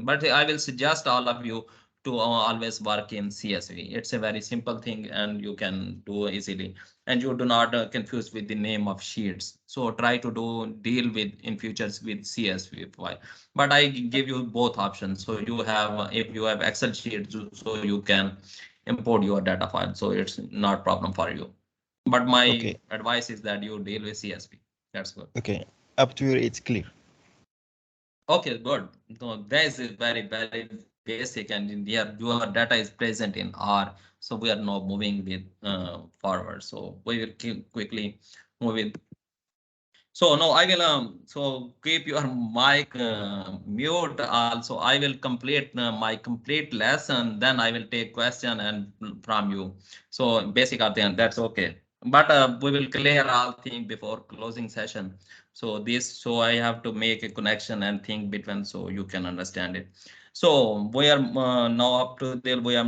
but I will suggest all of you to always work in CSV. It's a very simple thing and you can do easily, and you do not confuse with the name of sheets. So try to deal with in futures with CSV file. But I give you both options. So you have, if you have Excel sheets, so you can import your data file. So it's not problem for you. But my okay, advice is that you deal with CSV. That's good. okay. Up to here, it's clear. Okay, good. No, that is very basic, and in here your data is present in R, so we are now moving with forward. So we will keep quickly moving. So no, I will so keep your mic mute also. I will complete my complete lesson, then I will take question and from you. So basic are then that's okay. But we will clear all thing before closing session. So so I have to make a connection and think between so you can understand it. So we are now up to there. We are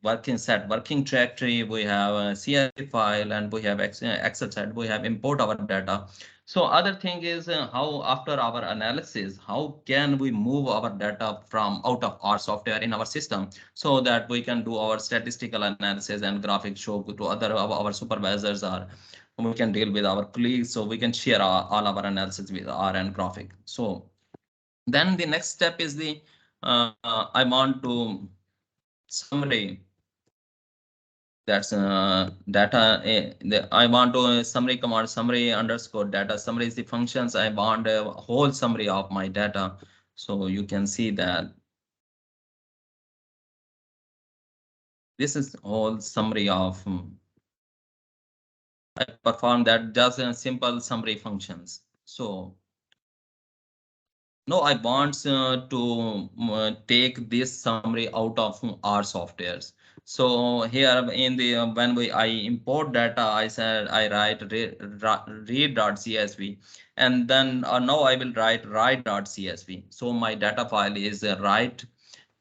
working set, working trajectory. We have a CSV file, and we have Excel set. We have import our data. So other thing is how after our analysis, how can we move our data from out of our software in our system so that we can do our statistical analysis and graphic show to other our supervisors, or we can deal with our colleagues, so we can share all our analysis with R and graphic. So then the next step is the I want to summary. That's data. I want to summary command summary underscore data. Summary is the functions. I want a whole summary of my data. So you can see that this is whole summary of I perform that just a simple summary functions. So no, I want to take this summary out of our softwares. So here in the when I import data, I said I write read.csv, and then now I will write write.csv. So my data file is write,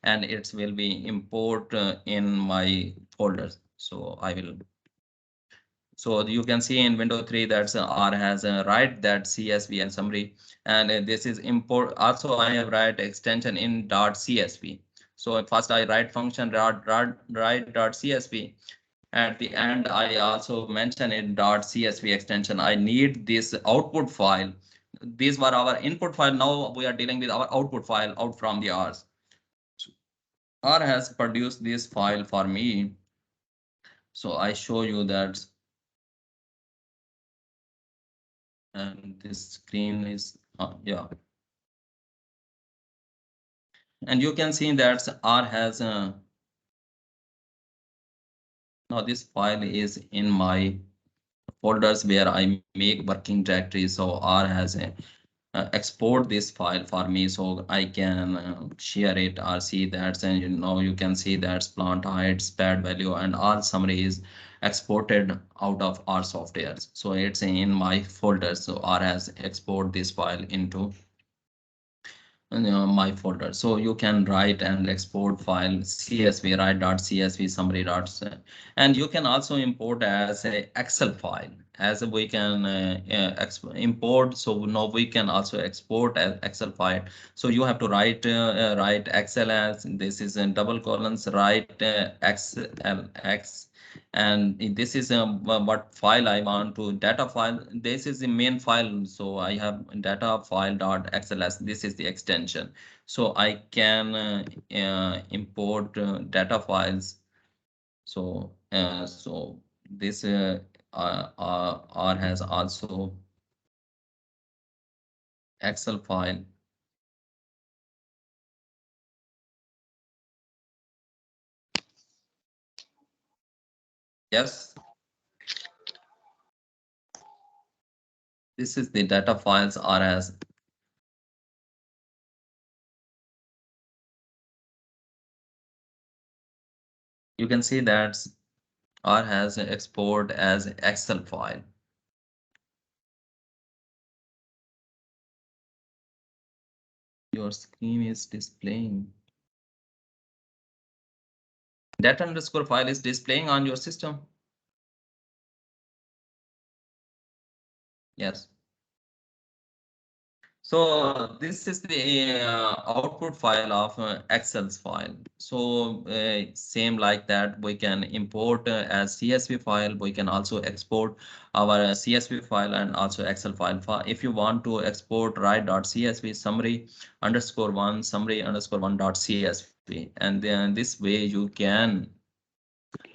and it will be import in my folders. So I will. So you can see in window 3 that R has write that CSV and summary, and this is import. Also, I have write extension in .csv. So first I write function write .csv. At the end, I also mention in .csv extension. I need this output file. These were our input file. Now we are dealing with our output file out from the R's. R has produced this file for me. So I show you that. And this screen is yeah, and you can see that R has now this file is in my folders where I make working directory. So R has export this file for me, so I can share it or see that, and you can see that plant height, pad value, and all summary is exported out of our softwares. So it's in my folder. So R has export this file into my folder. So you can write and export file CSV, write.csv summary dots, and you can also import as a Excel file, as we can import. So now we can also export as Excel file. So you have to write Excel as this is in double colons, write XLX, and this is what file I want to data file. This is the main file. So I have data file dot xls. This is the extension. So I can import data files. So this R has also Excel file. Yes, this is the data files are as you can see that R has export as Excel file. Your screen is displaying. Data underscore file is displaying on your system. Yes. So this is the output file of Excel's file. So same like that, we can import as CSV file. We can also export our CSV file and also Excel file. If you want to export write.csv summary underscore one summary underscore one dot CSV, and then this way you can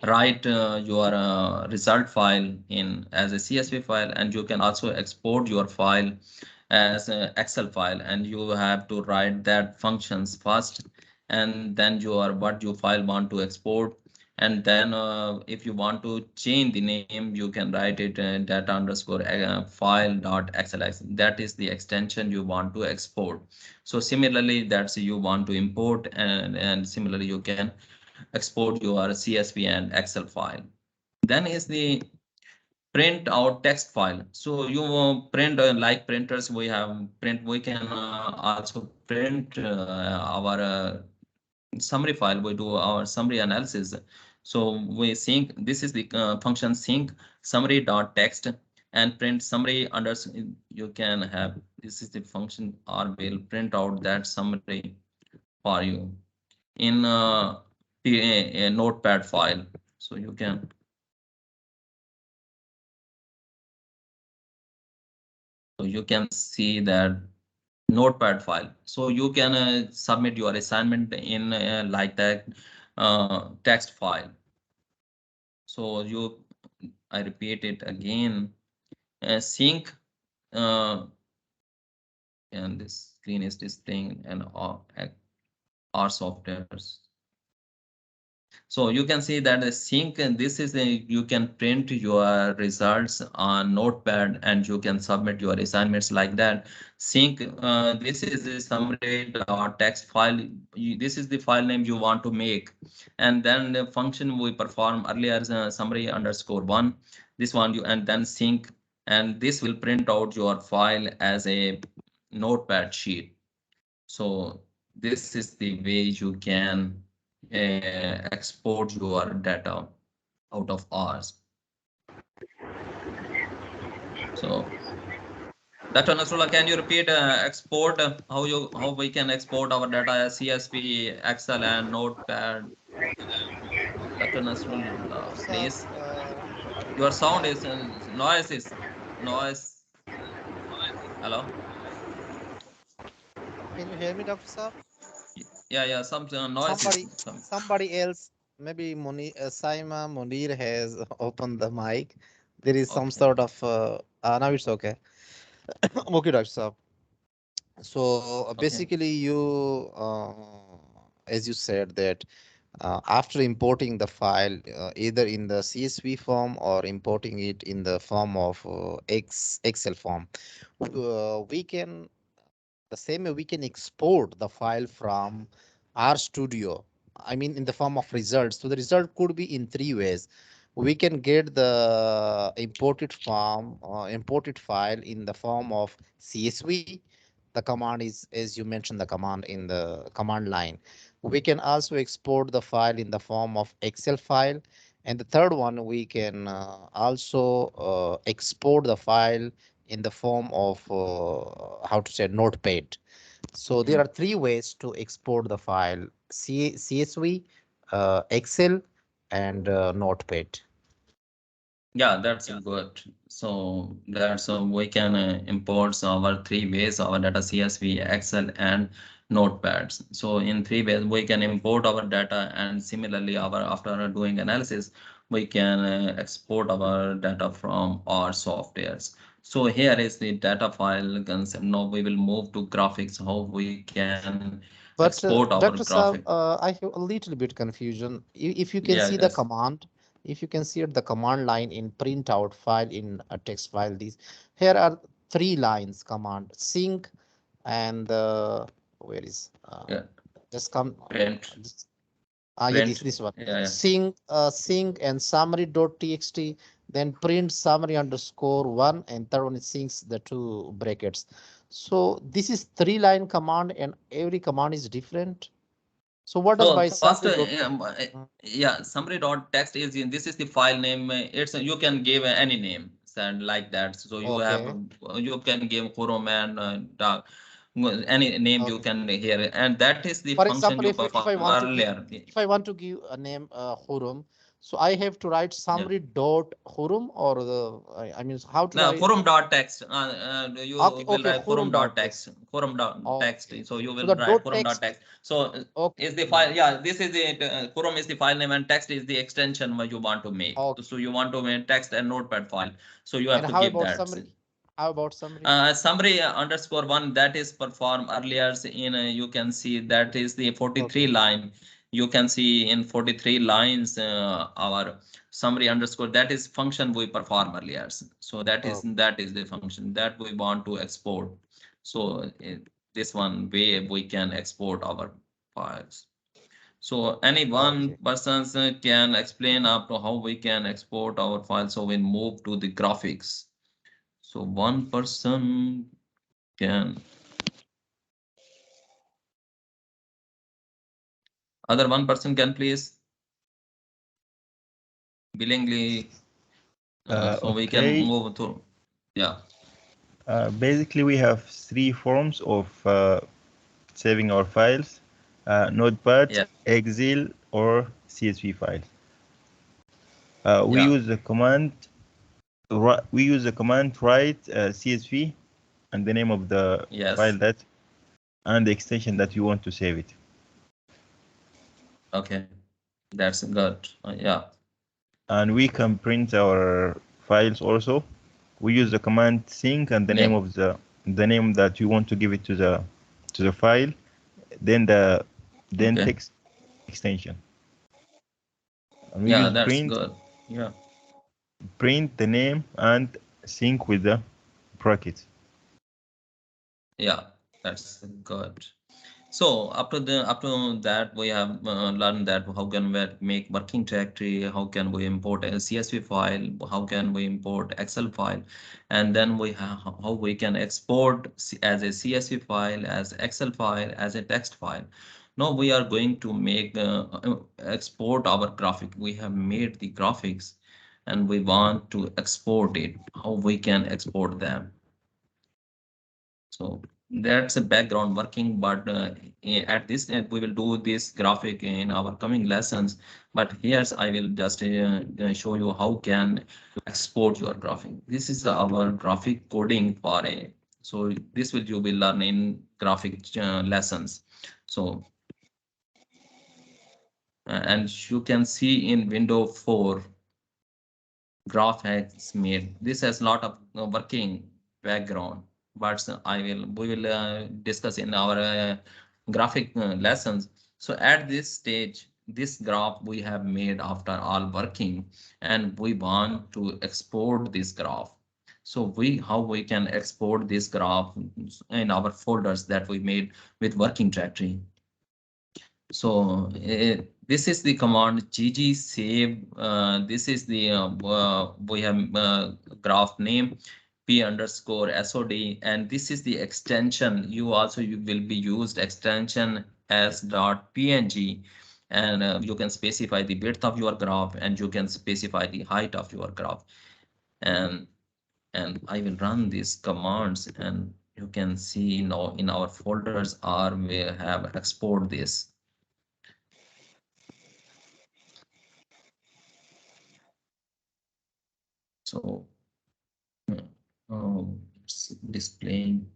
write your result file in as a CSV file, and you can also export your file as an Excel file, and you have to write that functions first, and then your what you file want to export, and then if you want to change the name, you can write it data underscore file dot xlx. That is the extension you want to export. So similarly, that's you want to import, and similarly you can export your CSV and Excel file. Then is the print out text file. So you print like printers we have print. We can also print our summary file. We do our summary analysis. So we sync. This is the function sync summary dot text and print summary under. You can have this is the function R will print out that summary for you in a notepad file. So you can see that notepad file. So you can submit your assignment in like that text file. So you I repeat it again, sync uh, and this screen is displaying and R softwares. So you can see that the sync, and this is a you can print your results on notepad and you can submit your assignments like that. Sync, this is the summary.txt file. This is the file name you want to make, and then the function we perform earlier is summary underscore one. This one you and then sync, and this will print out your file as a notepad sheet. So this is the way you can export your data out of ours. So Dr. Nasrullah, can you repeat export how we can export our data as CSV, Excel, and Notepad? Dr. Nasrullah, Dr. Saab, please. Your sound uh, is noise noise. Hello. can you hear me, Dr. Saab? Yeah, some noise is Somebody, coming. somebody else, maybe Saima Munir has opened the mic. There is some Okay. sort of now it's okay. Okay, Dr. Saab. So Okay. basically, as you said that after importing the file, either in the CSV form or importing it in the form of Excel form, we can the same way we can export the file from our studio. I mean, in the form of results. So the result could be in three ways. We can get the imported file in the form of CSV. The command is, as you mentioned, the command in the command line. We can also export the file in the form of Excel file. And the third one, we can also export the file in the form of how to say notepad. So there are three ways to export the file: CSV, Excel, and notepad. Yeah, that's good. So that's we can import our three ways our data CSV, Excel, and notepads. So in three ways we can import our data, and similarly our after doing analysis we can export our data from our softwares. So here is the data file concept. Now we will move to graphics, how we can But export our Dr. graphic. Saab, I have a little bit confusion. If you can Yeah, see the yes. command, if you can see at the command line in printout file in a text file, these here are three lines command sync and where is Yeah, just come print, this, yeah, print. this one Yeah, yeah. sync and summary.txt, then print summary underscore one, and third one is syncs the two brackets. So this is three line command and every command is different. So what does So by first, summary dot yeah, summary dot text is in, this is the file name. It's you can give any name and like that. So you have okay, you can give Chrome and dark, any name you okay. can hear, and that is the For function example, you if perform I want to give earlier. if I want to give a name Hurum, so I have to write Yeah. summary dot Hurum or the I mean how to Now, write. forum dot text. Okay, You will okay, write forum Hurum dot dot text. text. Forum dot text. Okay, So you so will the write dot forum dot text. text. So Okay. is the file? Yeah, this is the forum is the file name and text is the extension what you want to make. Okay. So you want to make text and notepad file. So you And have to how give about that. summary? How about summary? Summary underscore one that is performed earlier in you can see that is the 43 Okay. line. You can see in 43 lines our summary underscore that is function we perform earlier. So Oh, that is the function that we want to export. So this one way we can export our files. So any one okay. person can explain up to how we can export our files. So we move to the graphics. So one person can, other one person can please willingly, so we can Okay. move to, yeah, Basically, we have three forms of saving our files: Notepad, yeah, Excel, or CSV files. We yeah, use the command. We use the command write CSV and the name of the file yes, that and the extension that you want to save it. okay, that's good, yeah, And we can print our files also. We use the command sync and the name yeah, of the name that you want to give it to the file, then then okay, text extension. And we yeah, use that's good, yeah, print the name and sync with the brackets. yeah, that's good. So up to that we have learned that how can we make working directory, how can we import a CSV file, how can we import Excel file, and then we have how we can export as a CSV file, as Excel file, as a text file. Now we are going to make export our graphic. We have made the graphics and we want to export it. How we can export them? So that's a background working, but at this end, we will do this graphic in our coming lessons. But here's I will just show you how can export your graphic. This is our graphic coding for a. So this will you will learn in graphic lessons. So and you can see in window 4 graph has made. This has lot of working background, but we will discuss in our graphic lessons. So at this stage, this graph we have made after all working, and we want to export this graph. So how we can export this graph in our folders that we made with working directory. So this is the command gg save. This is the we have graph name p underscore sod, and this is the extension. You will be used extension s dot png, and you can specify the width of your graph and you can specify the height of your graph. And I will run these commands, and you can see now in our folders are we have export this. So it's displaying,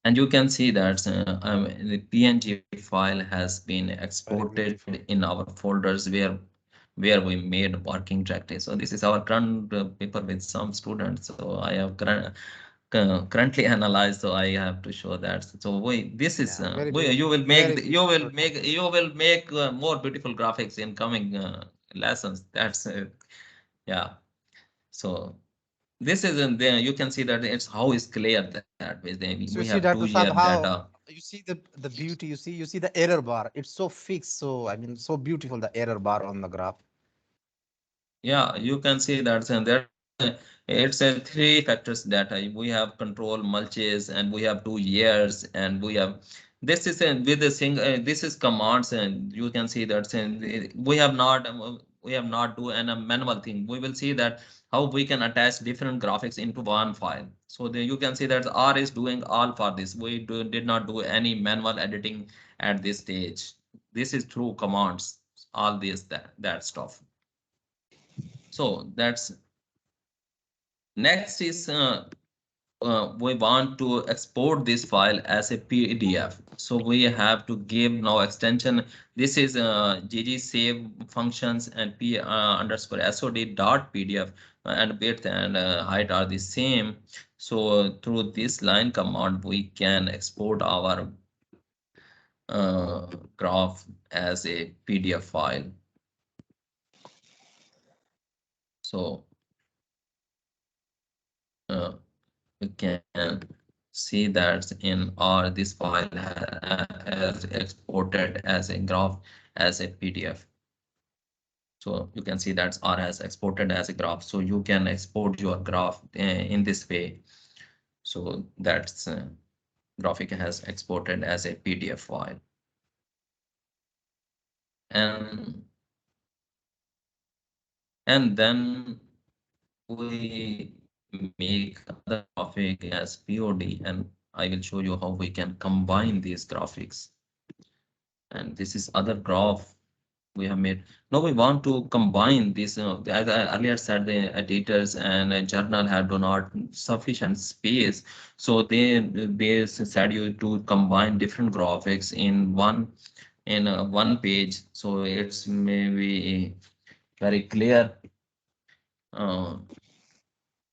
and you can see that the PNG file has been very exported beautiful. in our folders where we made working directory. So this is our current paper with some students. So I have currently analyzed, so I have to show that. So we this is Yeah, very we, you will make very you will beautiful make graphics. you will make more beautiful graphics in coming lessons. That's yeah. So this is in there. You can see that it's how is clear that way. We So have you see, 2 Dr. year Saab, data. how you see the beauty. You see the error bar. It's so fixed. So I mean, so beautiful the error bar on the graph. Yeah, you can see that, and it's a three factors data. We have control mulches, and we have 2 years, and we have this is with the thing. This is commands, and you can see that we have not do an a manual thing. We will see that how we can attach different graphics into one file. So you can see that R is doing all for this. Did not do any manual editing at this stage. This is through commands. All this that stuff. So that's next is we want to export this file as a PDF. So we have to give now extension. This is gg save functions and p underscore sod dot PDF, and width and height are the same. So through this line command, we can export our uh, graph as a PDF file. So uh, you can see that in R this file has exported as a graph as a PDF. So you can see that R has exported as a graph. So you can export your graph in this way. So that's graphic has exported as a PDF file. And then we make other graphic as POD, and I will show you how we can combine these graphics. And this is other graph we have made. Now we want to combine this. As I earlier said, the editors and a journal have do not sufficient space, so they said you to combine different graphics in one page. So it's maybe very clear. Uh,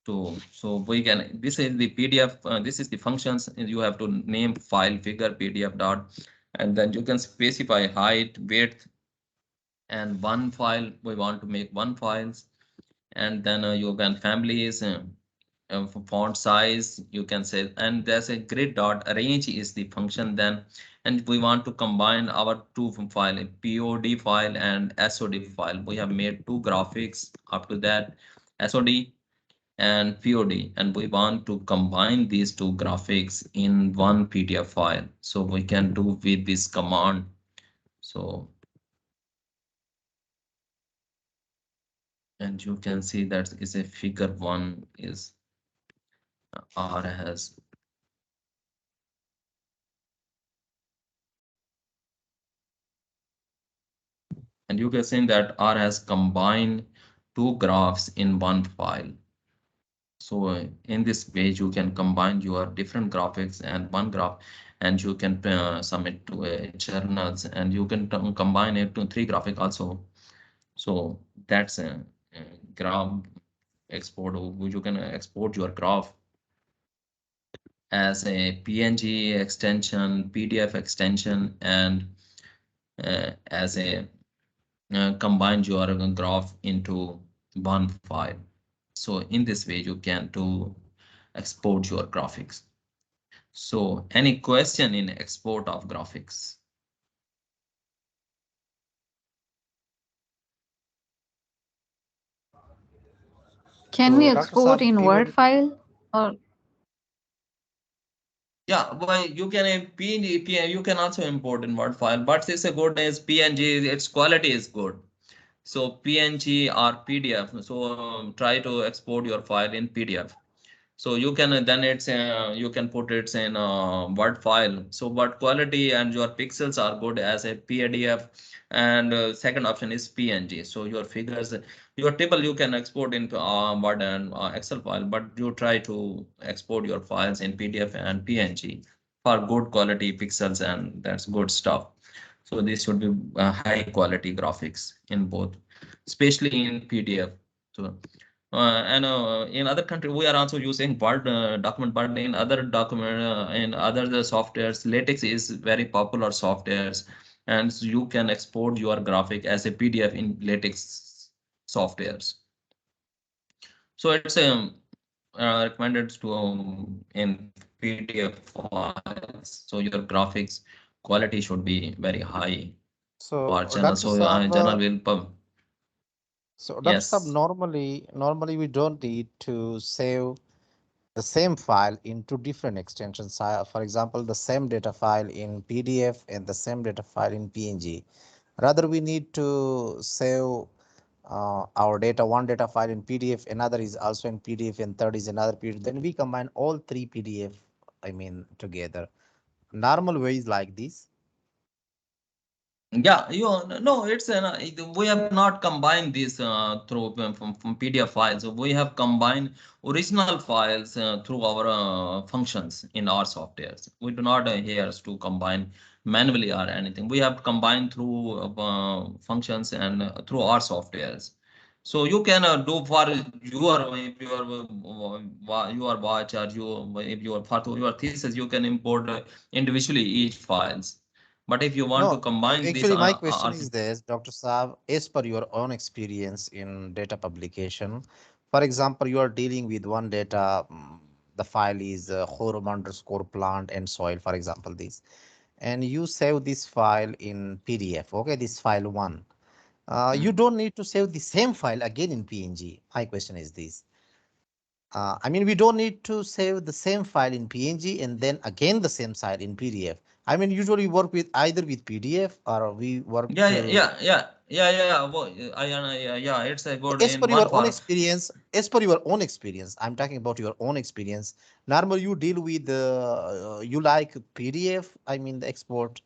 so we can, this is the PDF, this is the functions. You have to name file figure PDF dot, and then you can specify height, width, and one file. We want to make one files, and then you can families, font size you can say, and there's a grid dot arrange is the function then. And we want to combine our two file, a POD file and SOD file. We have made two graphics up to that, SOD and POD, and we want to combine these two graphics in one PDF file. So we can do with this command. So, and you can see that is a figure one is R has, and you can see that R has combined two graphs in one file. So in this page, you can combine your different graphics and one graph, and you can submit to journals, and you can combine it to three graphic also. So that's a graph export. You can export your graph as a PNG extension, PDF extension, and as a combine your graph into one file. So in this way, you can do export your graphics. So any question in export of graphics? Can we So Dr. export Saab, in Word file or Yeah, well, you can you can also import in Word file, but it's a good as PNG, its quality is good. So PNG or PDF. So try to export your file in PDF. So you can then it's you can put it in a Word file. So Word quality and your pixels are good as a PDF, and second option is PNG. So your figures, your table you can export in Word and Excel file, but you try to export your files in PDF and PNG for good quality pixels, and that's good stuff. So this should be high quality graphics in both, especially in PDF. So And in other country, we are also using Word document, but in other document, in other the softwares, LaTeX is very popular softwares, and so you can export your graphic as a PDF in LaTeX softwares. So it's recommended to in PDF files. So your graphics quality should be very high for So, journal. So Dr. Saab, journal will Dr. Saab, yes. normally we don't need to save the same file in two different extensions. For example, the same data file in PDF and the same data file in PNG. Rather, we need to save our data, one data file in PDF, another is also in PDF, and third is another PDF. Then we combine all three PDF, together. Normal way is like this. Yeah, no, it's we have not combined this through from PDF files. So we have combined original files through our functions in our softwares. We do not here to combine manually or anything. We have combined through functions and through our softwares. So you can do for your if your watch or you if your for your thesis you can import individually each files. But if you want to No, combine this, actually, my question is this, Dr. Saab, as per your own experience in data publication, for example, you are dealing with one data, the file is horum underscore plant and soil, for example, this, and you save this file in PDF, okay, this file one. You don't need to save the same file again in PNG. My question is this. We don't need to save the same file in PNG and then again the same file in PDF. Usually work with either with PDF or we work yeah, yeah, to, yeah, yeah, yeah, yeah, yeah. Yeah, yeah, it's a good as in per one your own for. experience, I'm talking about your own experience. Normally you deal with, you like PDF, the export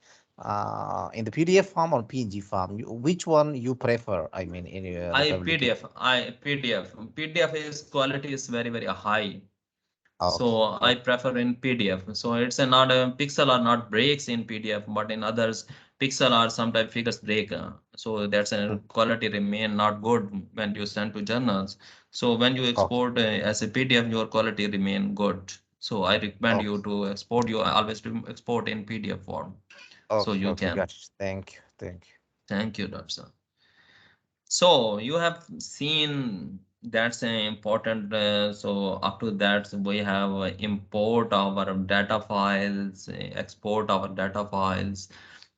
in the PDF form or PNG form. Which one you prefer, in the I publication? PDF, I PDF. PDF is quality is very very high. Okay, So I okay, prefer in PDF. So it's a not a pixel are not breaks in PDF, but in others pixel are sometimes figures break. So that's a quality remain not good when you send to journals. So when you okay, export as a PDF, your quality remain good. So I recommend okay, you to export you always to export in PDF form. So okay, you okay, can. got it. Thank you, thank you. Thank you, Doctor. So you have seen that's an important. So after that, we have import our data files, export our data files,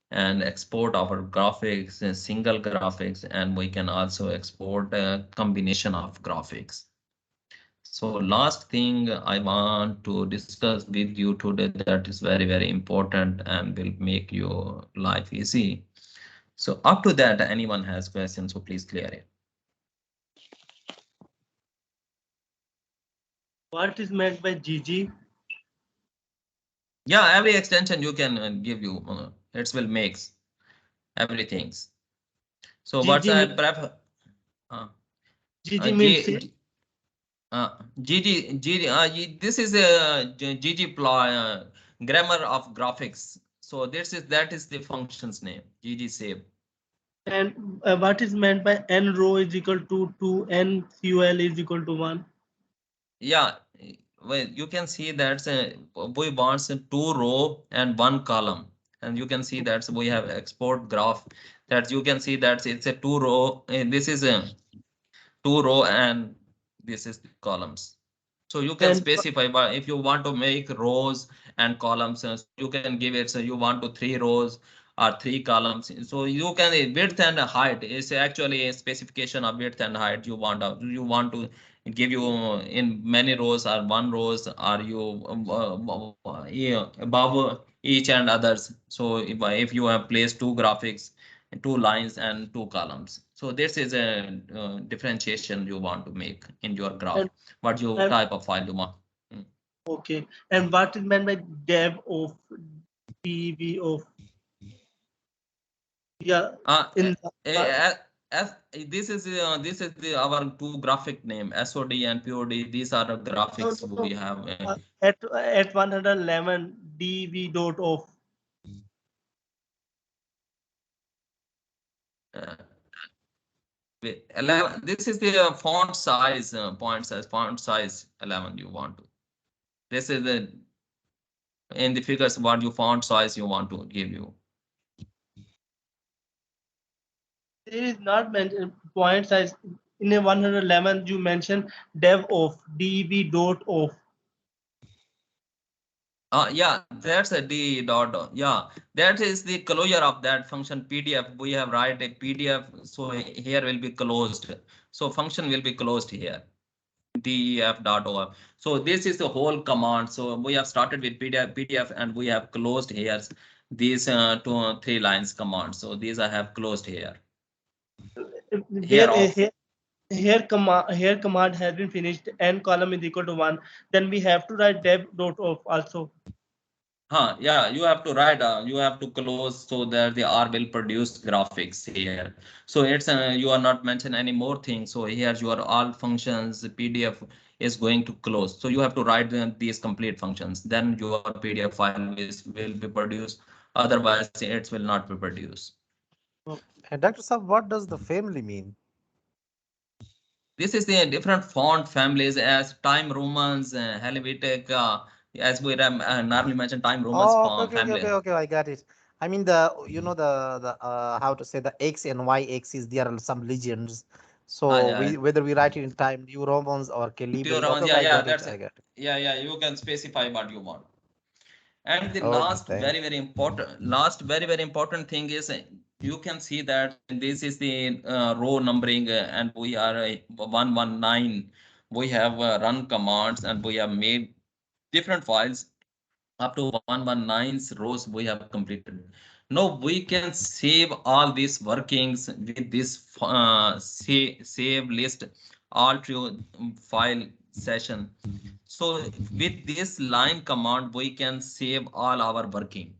and export our graphics, single graphics, and we can also export a combination of graphics. So last thing I want to discuss with you today that is very, very important and will make your life easy. So up to that, anyone has questions, so please clear it. What is meant by GG? Yeah, every extension you can give you, it will makes everything's. So what's GG I means prefer? Uh, GG means G, G, this is a GG grammar of graphics. So that is the function's name, GG save. and what is meant by n row is equal to 2, n cul is equal to 1. Yeah, well, you can see that we want two row and one column, and you can see that we have export graph that you can see that it's a two row. This is a two row and this is the columns. So you can And specify, but if you want to make rows and columns, so you can give it, so you want to three rows or three columns. So you can width and height is actually a specification of width and height. You want to give you in many rows or one rows, are you yeah, above each and others. So if you have placed two graphics, two lines and two columns. So this is a differentiation you want to make in your graph. and, What you and type of file you want. Mm. okay. And what is meant by dev of dv of, yeah, Uh, in uh, this is our two graphic name SOD and POD. These are the no, graphics no, we no. have. At 111 dv dot of. Uh, 11, this is the font size, font size 11 you want to. This is the in the figures what you font size you want to give you. There is not mentioned point size in a 111. You mentioned dev off, dev dot off. Yeah, that's a D dot dot. Yeah, that is the closure of that function PDF. We have write a PDF, so here will be closed. So function will be closed here. Def.org. So this is the whole command. So we have started with PDF and we have closed here these two, three lines command. So these I have closed here. Here Where off. here command has been finished and column is equal to 1, then we have to write dev dot off also. Yeah, you have to write, you have to close so that the R will produce graphics here. So it's you are not mention any more things. So here your all functions PDF is going to close. So you have to write these complete functions. Then your PDF file will be produced. Otherwise, it will not be produced. And Dr. Saab, what does the family mean? This is the different font families as Time Romans, Helvetic, as we normally mention Time Romans Oh, okay, okay, okay, family. okay, okay. I got it. I mean the the how to say the X and Y axis. There are some legends. So Yeah. we whether we write it in time New Romans or Pure Calibri. Okay, Romans, okay, yeah, I yeah, got it. that's I it. got it. Yeah, you can specify what you want. And the Okay, very, thanks. very important, very, very important thing is you can see that this is the row numbering and we are 119. We have run commands and we have made different files up to 119 rows we have completed. Now we can save all these workings with this save list all to file session. So with this line command, we can save all our working.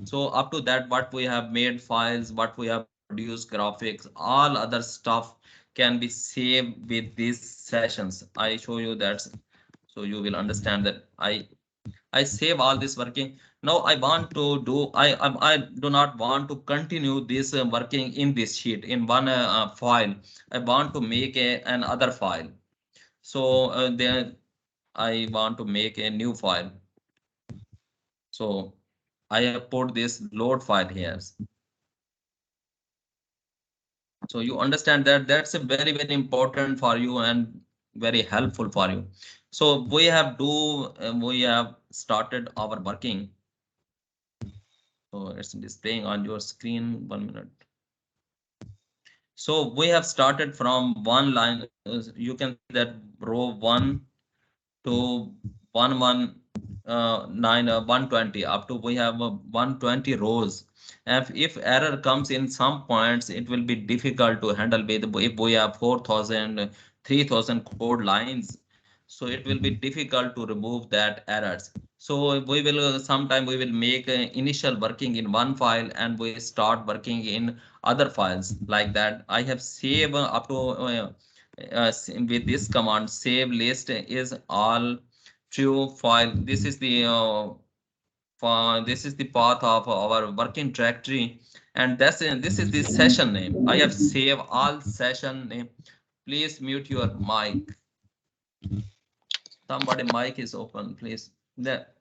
So up to that, what we have made files, what we have produced graphics, all other stuff can be saved with these sessions. I show you that so you will understand that I save all this working. Now I want to do, I do not want to continue this working in this sheet in one file. I want to make another file. So then I want to make a new file. So I have put this load file here. So you understand that that's a very, very important for you and very helpful for you. So we have started our working. So it's displaying on your screen. 1 minute. So we have started from one line. You can see that row 1 to 120 up to we have 120 rows. If error comes in some points, it will be difficult to handle with if we have 4,000, 3,000 code lines. So it will be difficult to remove that errors. So we will sometime we will make initial working in one file and we start working in other files like that. I have saved up to with this command save list is all true file. This is the path of our working directory, and this is the session name. I have saved all session name. Please mute your mic. Somebody mic is open, please. That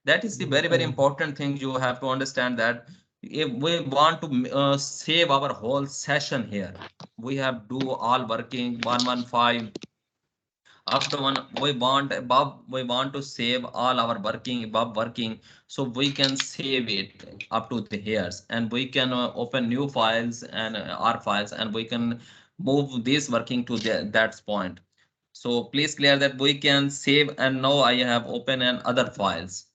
is the very, very important thing you have to understand that if we want to save our whole session here, we have do all working 115 up to one. We want to save all our working above working, so we can save it up to the hairs and we can open new files and R files and we can move this working to that point. So please clear that we can save and now I have open and other files.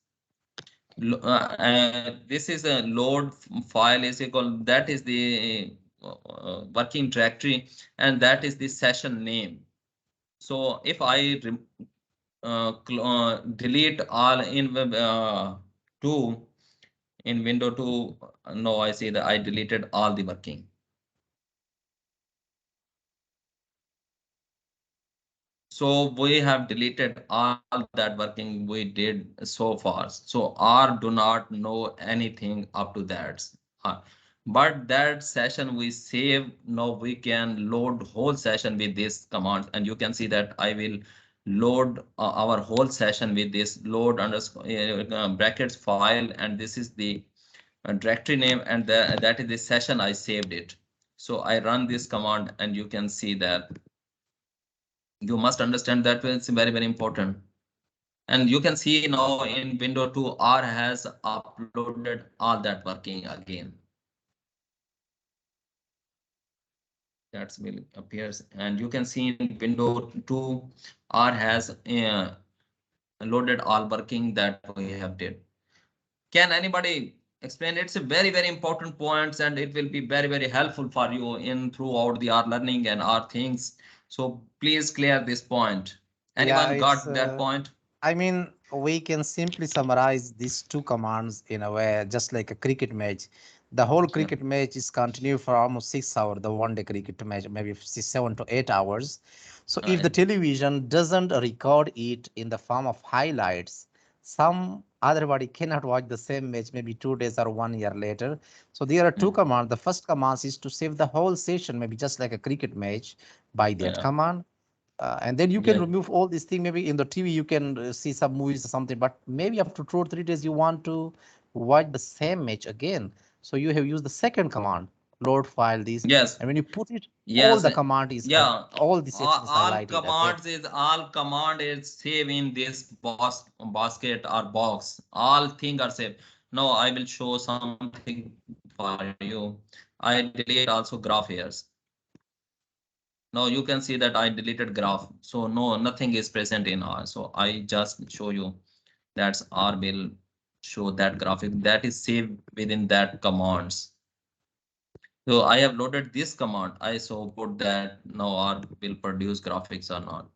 This is a load file is equal, that is the working directory and that is the session name. So if I delete all in 2 in window 2, no, I see that I deleted all the working. So we have deleted all that working we did so far. So R do not know anything up to that. but that session we save. Now we can load whole session with this command, and you can see that I will load our whole session with this load underscore brackets file, and this is the directory name, and that is the session I saved it. So I run this command, and you can see that you must understand that it's very, very important. And you can see now in window 2, R has uploaded all that working again. That will appears, and you can see in window 2, R has loaded all working that we have did. Can anybody explain? It's a very, very important points, and it will be very, very helpful for you in throughout the R learning and R things. So please clear this point. Yeah, Anyone it's got that point? I mean, we can simply summarize these two commands in a way, just like a cricket match. The whole Yeah. cricket match is continue for almost 6 hours, the one day cricket match, maybe 7 to 8 hours. So if the Right. television doesn't record it in the form of highlights, some other body cannot watch the same match maybe 2 days or 1 year later. So there are two Mm. commands. The first command is to save the whole session, maybe just like a cricket match by that Yeah. command. And then you can Yeah. remove all these things. Maybe in the TV you can see some movies or something, but maybe after 2 or 3 days you want to watch the same match again. So you have used the second command, load file this, Yes. and when you put it, all Yes. the command is Yeah. all the section is All highlighted. Okay. commands is all command is save in this basket or box. All things are saved. Now I will show something for you. I delete also graph hairs. Now you can see that I deleted graph. So no, nothing is present in R. So I just show you that's R will show that graphic that is saved within that commands. So I have loaded this command. I so put that now R will produce graphics or not.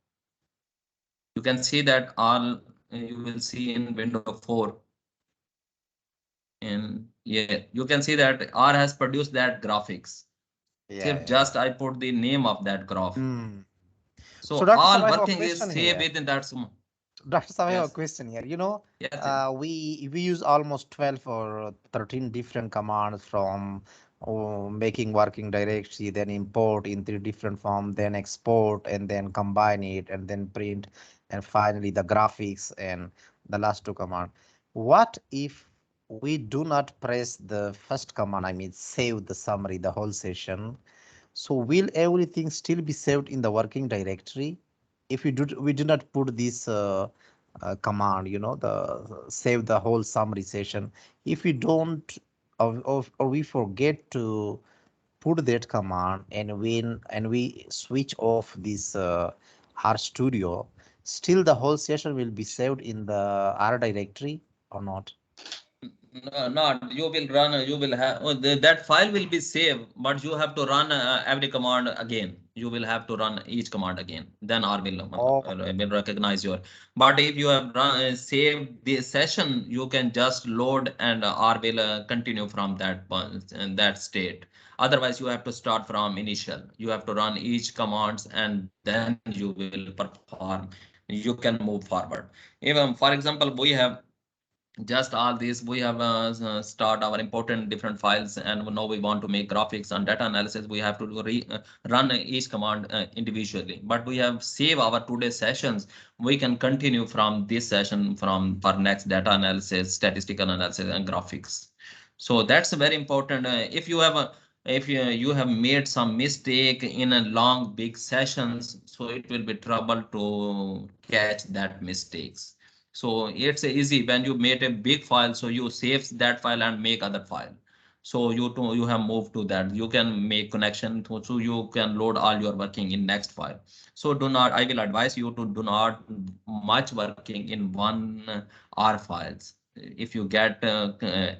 You can see that all you will see in window 4. And yeah, you can see that R has produced that graphics. Yeah, If yeah, yeah. just I put the name of that graph. Hmm. So So Dr. Sab, all I have a working is question saved here. within that. Sum. Dr. Saab, I have a Yes. question here. Yes. Yes. We use almost 12 or 13 different commands from making working directory, then import in three different form, then export, and then combine it, and then print, and finally the graphics and the last two command. What if we do not press the first command? I mean, save the summary, the whole session. So will everything still be saved in the working directory? If we do not put this command, the save the whole summary session. If we don't, or we forget to put that command, and we switch off this R Studio, still the whole session will be saved in the R directory or not? No, not you will run. You will have that file will be saved, but you have to run every command again. You will have to run each command again. Then R Okay. will recognize your. But if you have run saved the session, you can just load, and R will continue from that point and that state. Otherwise, you have to start from initial. You have to run each commands, and then you will perform. You can move forward. Even for example, we have just all these we have start our important different files, and now we want to make graphics and data analysis. We have to run each command individually, but we have save our today's sessions. We can continue from this session from for next data analysis, statistical analysis, and graphics. So that's very important. If you have a if you have made some mistake in a long big sessions, so it will be trouble to catch that mistakes. So it's easy when you made a big file, so you save that file and make other file. So you have moved to that. You can make connection to, so you can load all your working in next file. So do not, I will advise you to do not much working in one R files. If you get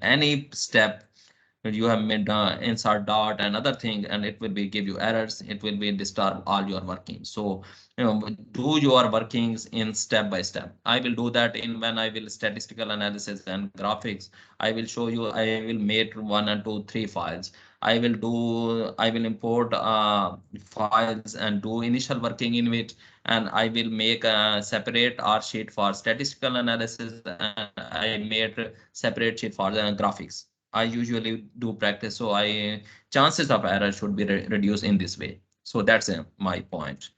any step you have made insert dot and other thing, and it will be give you errors, it will be disturb all your working. So do your workings in step by step. I will do that in when I will statistical analysis and graphics. I will show you, I will make 1 and 2 3 files. I will import files and do initial working in which, and I will make a separate R sheet for statistical analysis, and I made separate sheet for the graphics. I usually do practice, so I chances of error should be reduced in this way. So that's my point.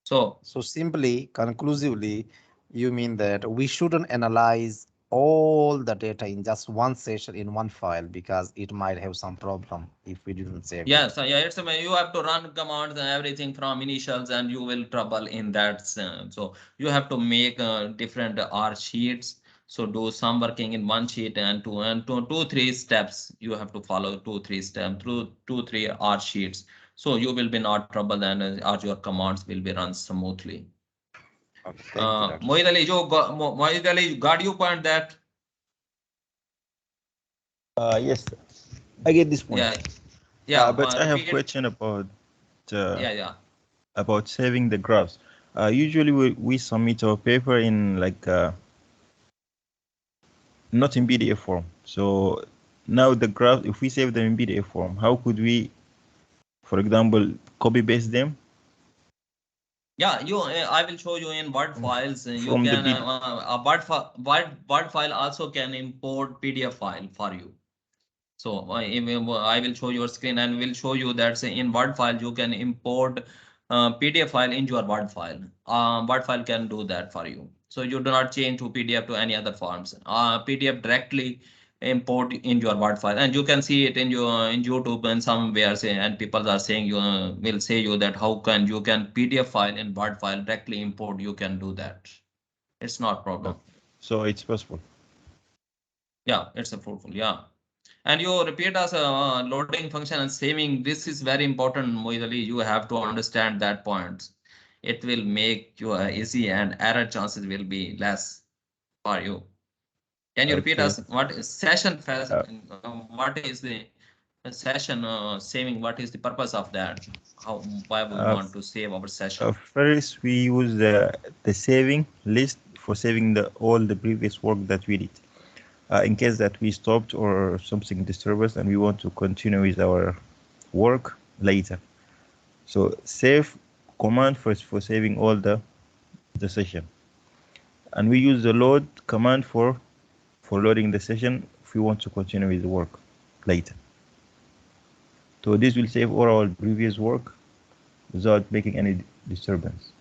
So So simply, conclusively, you mean that we shouldn't analyze all the data in just one session in one file because it might have some problem if we didn't save yeah, it. so yeah, it's you have to run commands and everything from initials, and you will trouble in that. So you have to make different R sheets. So do some working in one sheet and two, 3 steps. You have to follow 2, 3 steps through 2, 3 R sheets. So you will be not trouble, and your commands will be run smoothly. Okay, thank you, Dr. Mohit Ali, you got you point that? Yes, I get this point. Yeah, yeah. But I have Repeat. question uh, Yeah, yeah. about saving the graphs. Usually we submit our paper in like not in PDF form. So now the graph, if we save them in PDF form, how could we, for example, copy paste them Yeah, I will show you in Word files. You from the can PDF? a Word file also can import PDF file for you. So I will show your screen and will show you that say in Word file you can import PDF file into your Word file. Word file can do that for you. So you do not change to PDF to any other forms. PDF directly import into your Word file, and you can see it in your in YouTube and somewhere say, and people are saying you will say you that how can you can PDF file in Word file directly import. You can do that. It's not problem. Okay. So it's possible. Yeah, it's a fruitful. Yeah. And you repeat as a loading function and saving. This is very important, Mohit Ali. You have to understand that point. It will make you easy and error chances will be less for you. Can you repeat Okay. us what is session Uh, what is the session saving? What is the purpose of that? How why we uh, want to save our session? First, we use the saving list for saving the all the previous work that we did. In case that we stopped or something disturbs us and we want to continue with our work later. So save command first for saving all the session, and we use the load command for loading the session if we want to continue with the work later. So this will save all our previous work without making any disturbance.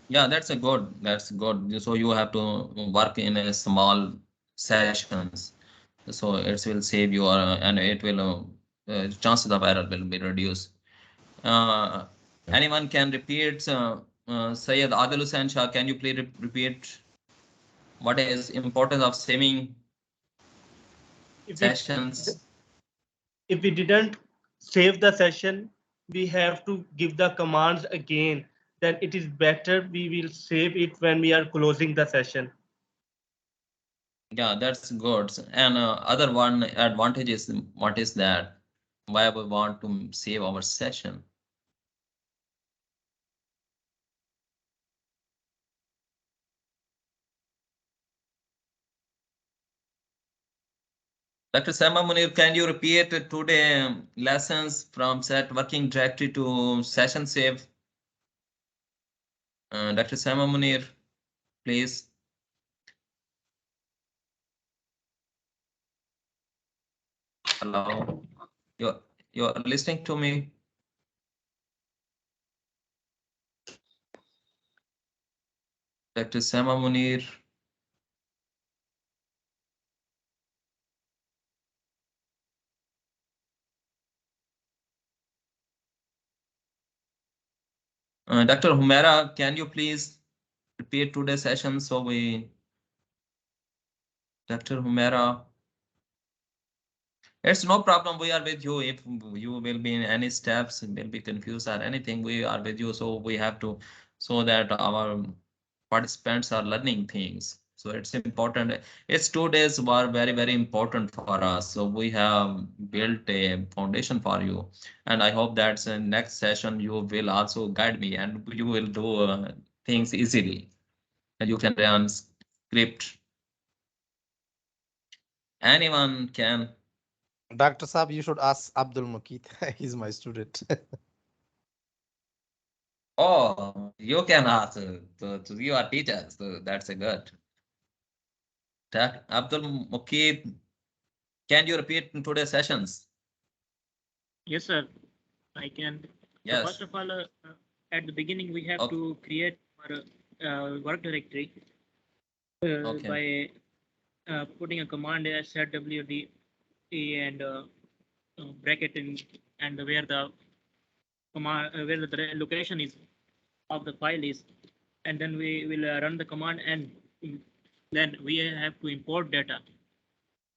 Yeah, that's a good. That's good. So you have to work in a small sessions. So it will save you and it will chances of error will be reduced. Uh, Anyone can repeat? Sayed Adil Hussain Shah, can you please repeat what is importance of saving If we sessions? if we didn't save the session, we have to give the commands again. Then it is better we will save it when we are closing the session. Yeah, that's good. And other one advantage is what is that? Why we want to save our session? Dr. Sama Munir, can you repeat today lessons from set working directory to session save? Dr. Sama Munir, please. Hello. You're listening to me? Dr. Sama Munir. Dr. Humera, can you please repeat today's session so we, Dr. Humera, it's no problem. We are with you. If you will be in any steps, will be confused or anything, we are with you. So we have to, so that our participants are learning things. So it's important. It's 2 days were very, very important for us. So we have built a foundation for you. And I hope that in next session you will also guide me and you will do things easily. And you can run script. Anyone can. Dr. Saab, you should ask Abdul Mukit. He's my student. Oh, you can ask. So you are teachers. So that's a good. Abdul Mukid, Can you repeat in today's sessions? Yes, sir. I can. So Yes. first of all, at the beginning, we have Okay. to create our work directory Okay. by putting a command as set wd and bracket in and where the command where the location is of the file is, and then we will run the command, and then we have to import data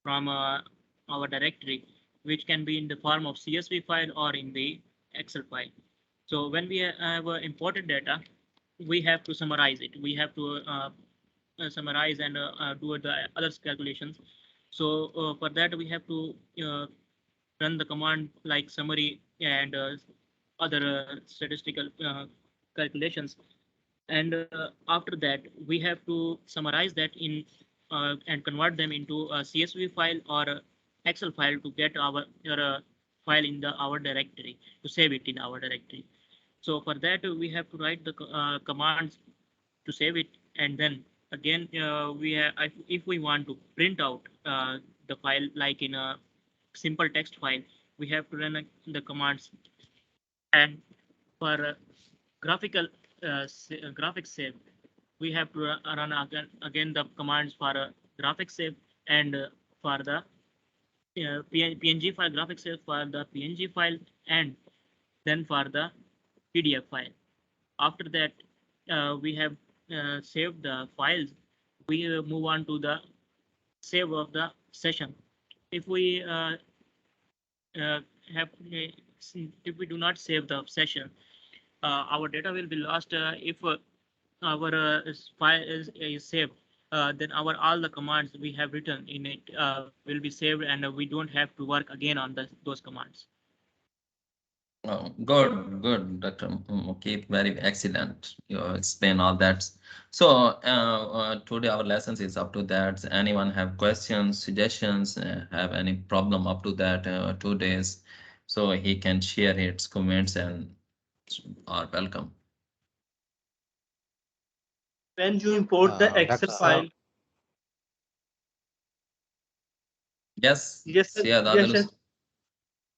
from our directory, which can be in the form of CSV file or in the Excel file. So when we have imported data, we have to summarize it. We have to summarize and do the other calculations. So for that, we have to run the command like summary and other statistical calculations. And after that, we have to summarize that in and convert them into a CSV file or a Excel file to get our file in the our directory, to save it in our directory. So for that, we have to write the commands to save it, and then again we have, if we want to print out the file like in a simple text file, we have to run the commands. And for graphical graphic save, we have to run again the commands for graphic save, and for the PNG file, graphic save for the PNG file, and then for the PDF file. After that, we have saved the files. We move on to the save of the session. If we uh, have if we do not save the session, our data will be lost. If our file is saved, then our all the commands we have written in it will be saved, and we don't have to work again on those commands. Oh, good, good, Dr. Keep, very excellent. You explain all that. So today our lessons is up to that. Anyone have questions, suggestions, have any problem up to that 2 days? So he can share his comments and are welcome. When you import the Dr. Excel Sam, file, Yes, yes, sir, Syed yes, sir. Adilus.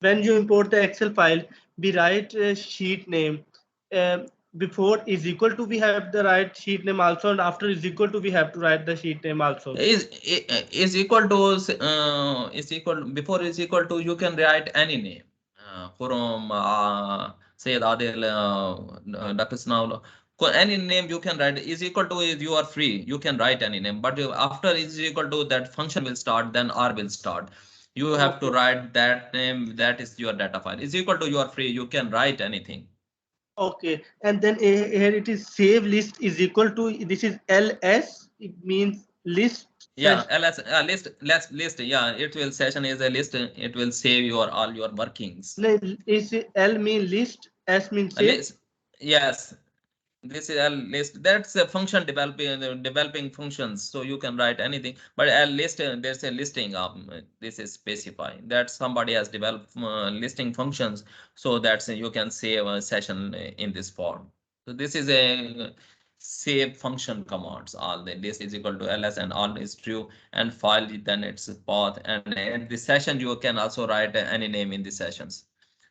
When you import the Excel file, we write sheet name. Um, Before is equal to, we have the right sheet name also, and after is equal to, we have to write the sheet name also. Is equal to is equal before is equal to, you can write any name from Syed Adil, Dr. Snowlo, any name you can write. Is equal to is, you are free, you can write any name, but after is equal to, that function will start, then R will start. You have to Okay. write that name, that is your data file. Is equal to, you are free, you can write anything. Okay, and then here it is save list is equal to, this is LS. It means list Yeah, session. ls list, let's list, yeah, it will, session is a list, it will save your all your workings. Is L mean list, S mean A save. list, yes, this is a list, that's a function developing functions, so you can write anything, but a list, there's a listing of this is specifying that somebody has developed listing functions, so that's you can save a session in this form. So this is a save function commands. All the list is equal to ls, and all is true, and file, then it's path, and in the session you can also write any name in the sessions.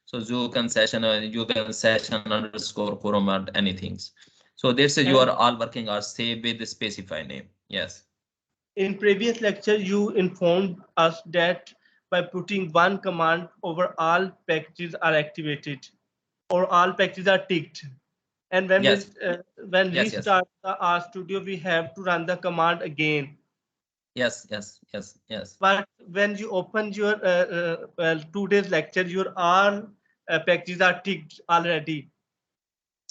So you can session, you can session underscore quorum or anything. So this is, you are And all working or save with the specify name. Yes. in previous lecture, you informed us that by putting one command over, all packages are activated or all packages are ticked. And Yes. when Yes. Yes. restart the R Studio, we have to run the command again. Yes. Yes. Yes. Yes. But when you open your 2 days lecture, your all packages are ticked already.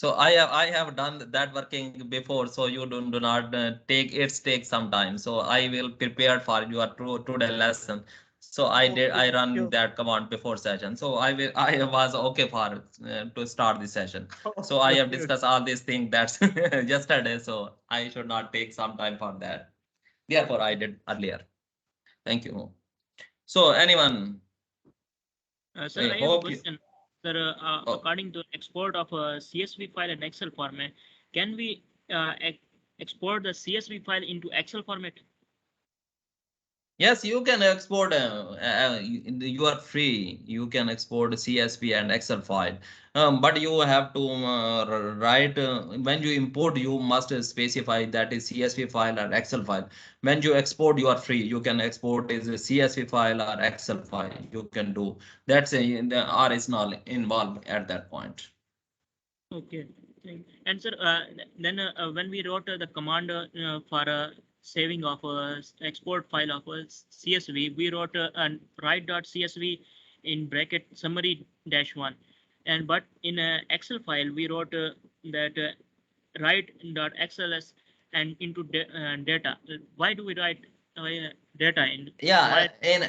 So I have done that working before. So you do not take some time. So I will prepare for your today lesson. So Okay, I run sure. that command before session. So I was okay for to start the session. So I Okay, have okay. discussed all these things that's yesterday. So I should not take some time for that. Therefore I did earlier. Thank you. So anyone, Sir, I I have a hope you. question. Sir, Oh, according to export of a CSV file in Excel format, can we export the CSV file into Excel format? Yes, you can export. You are free. You can export CSV and Excel file, but you have to write when you import. You must specify that is CSV file or Excel file. When you export, you are free. You can export is a CSV file or Excel file. You can do that's the R is not involved at that point. Okay. And sir, then when we wrote the command for saving of export file of CSV, we wrote write.csv in bracket summary dash one, and but in Excel file we wrote that write.xls and into data. Why do we write data in Yeah, why? in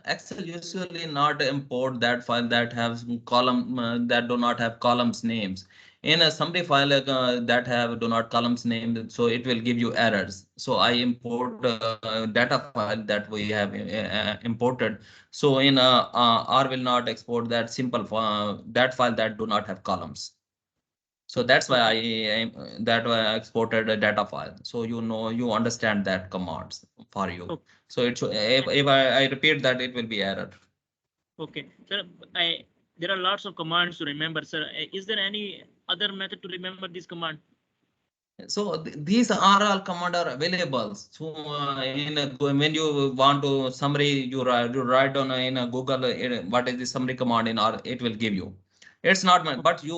Excel usually not import that file that has column that do not have columns names. In a summary file that have do not columns named, so it will give you errors. So I import data file that we have imported. So in R will not export that simple that file that do not have columns. So that's why Okay. that why I exported a data file. So you understand that commands for you. Okay. So it's if I repeat that it will be error. Okay, sir. There are lots of commands to remember, sir. Is there any other method to remember this command? So these are all command are available. So when you want to summary, you write on in a Google what is the summary command in R, it will give you. It's not my, but you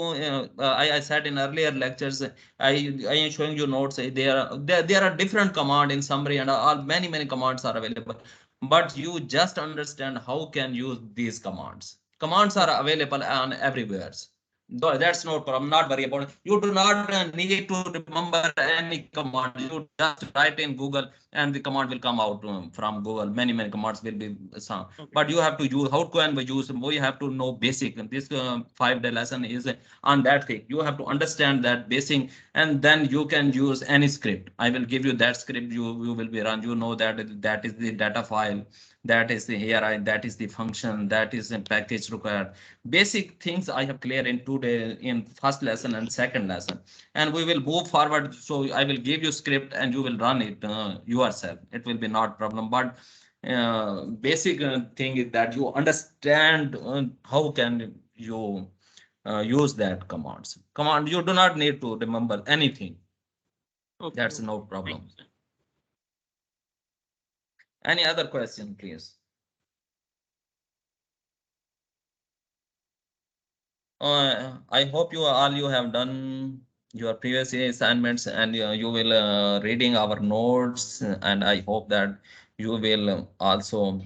I said in earlier lectures, I am showing you notes. There are different command in summary and all many commands are available. But you just understand how can use these commands. Commands are available on everywhere. No, that's no problem. Not worry about it. You do not need to remember any command. You just write in Google and the command will come out from Google. Many commands will be some. But you Okay, have to use, how can we use? We have to know basic. This 5-day lesson is on that thing. You have to understand that basic and then you can use any script. I will give you that script. You will be run. You know that that is the data file. That is the ARI. That is the function. That is the package required. Basic things I have clear in today in first lesson and second lesson, and we will move forward. So I will give you script and you will run it yourself. It will be not problem, but basic thing is that you understand how can you use that command. You do not need to remember anything. okay, That's okay. no Thank problem. you, sir. Any other question, please? I hope you have done your previous year assignments and you will reading our notes, and I hope that you will also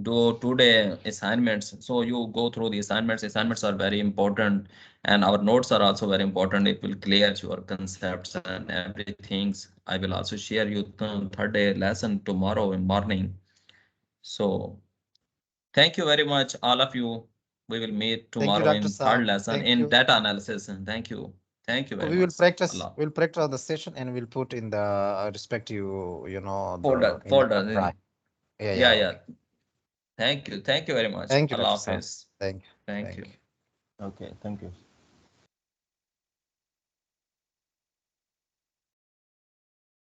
do today assignments. So you go through the assignments. Assignments are very important, and our notes are also very important. It will clear your concepts and everything. I will also share you third day lesson tomorrow in morning. So thank you very much, all of you. We will meet Thank you, tomorrow Dr. in third Saab. lesson Thank in you. data analysis. And thank you. Thank you So very we will much. practice. Allah. We'll practice on the session, and we'll put in the respective, Folder, in the folder. drive. Yeah, Yeah. yeah. Okay. Thank you. Thank you very much. Thank you, Allah Dr. Saab. Hafiz. Thank you. Thank Thank you. you. Okay, thank you.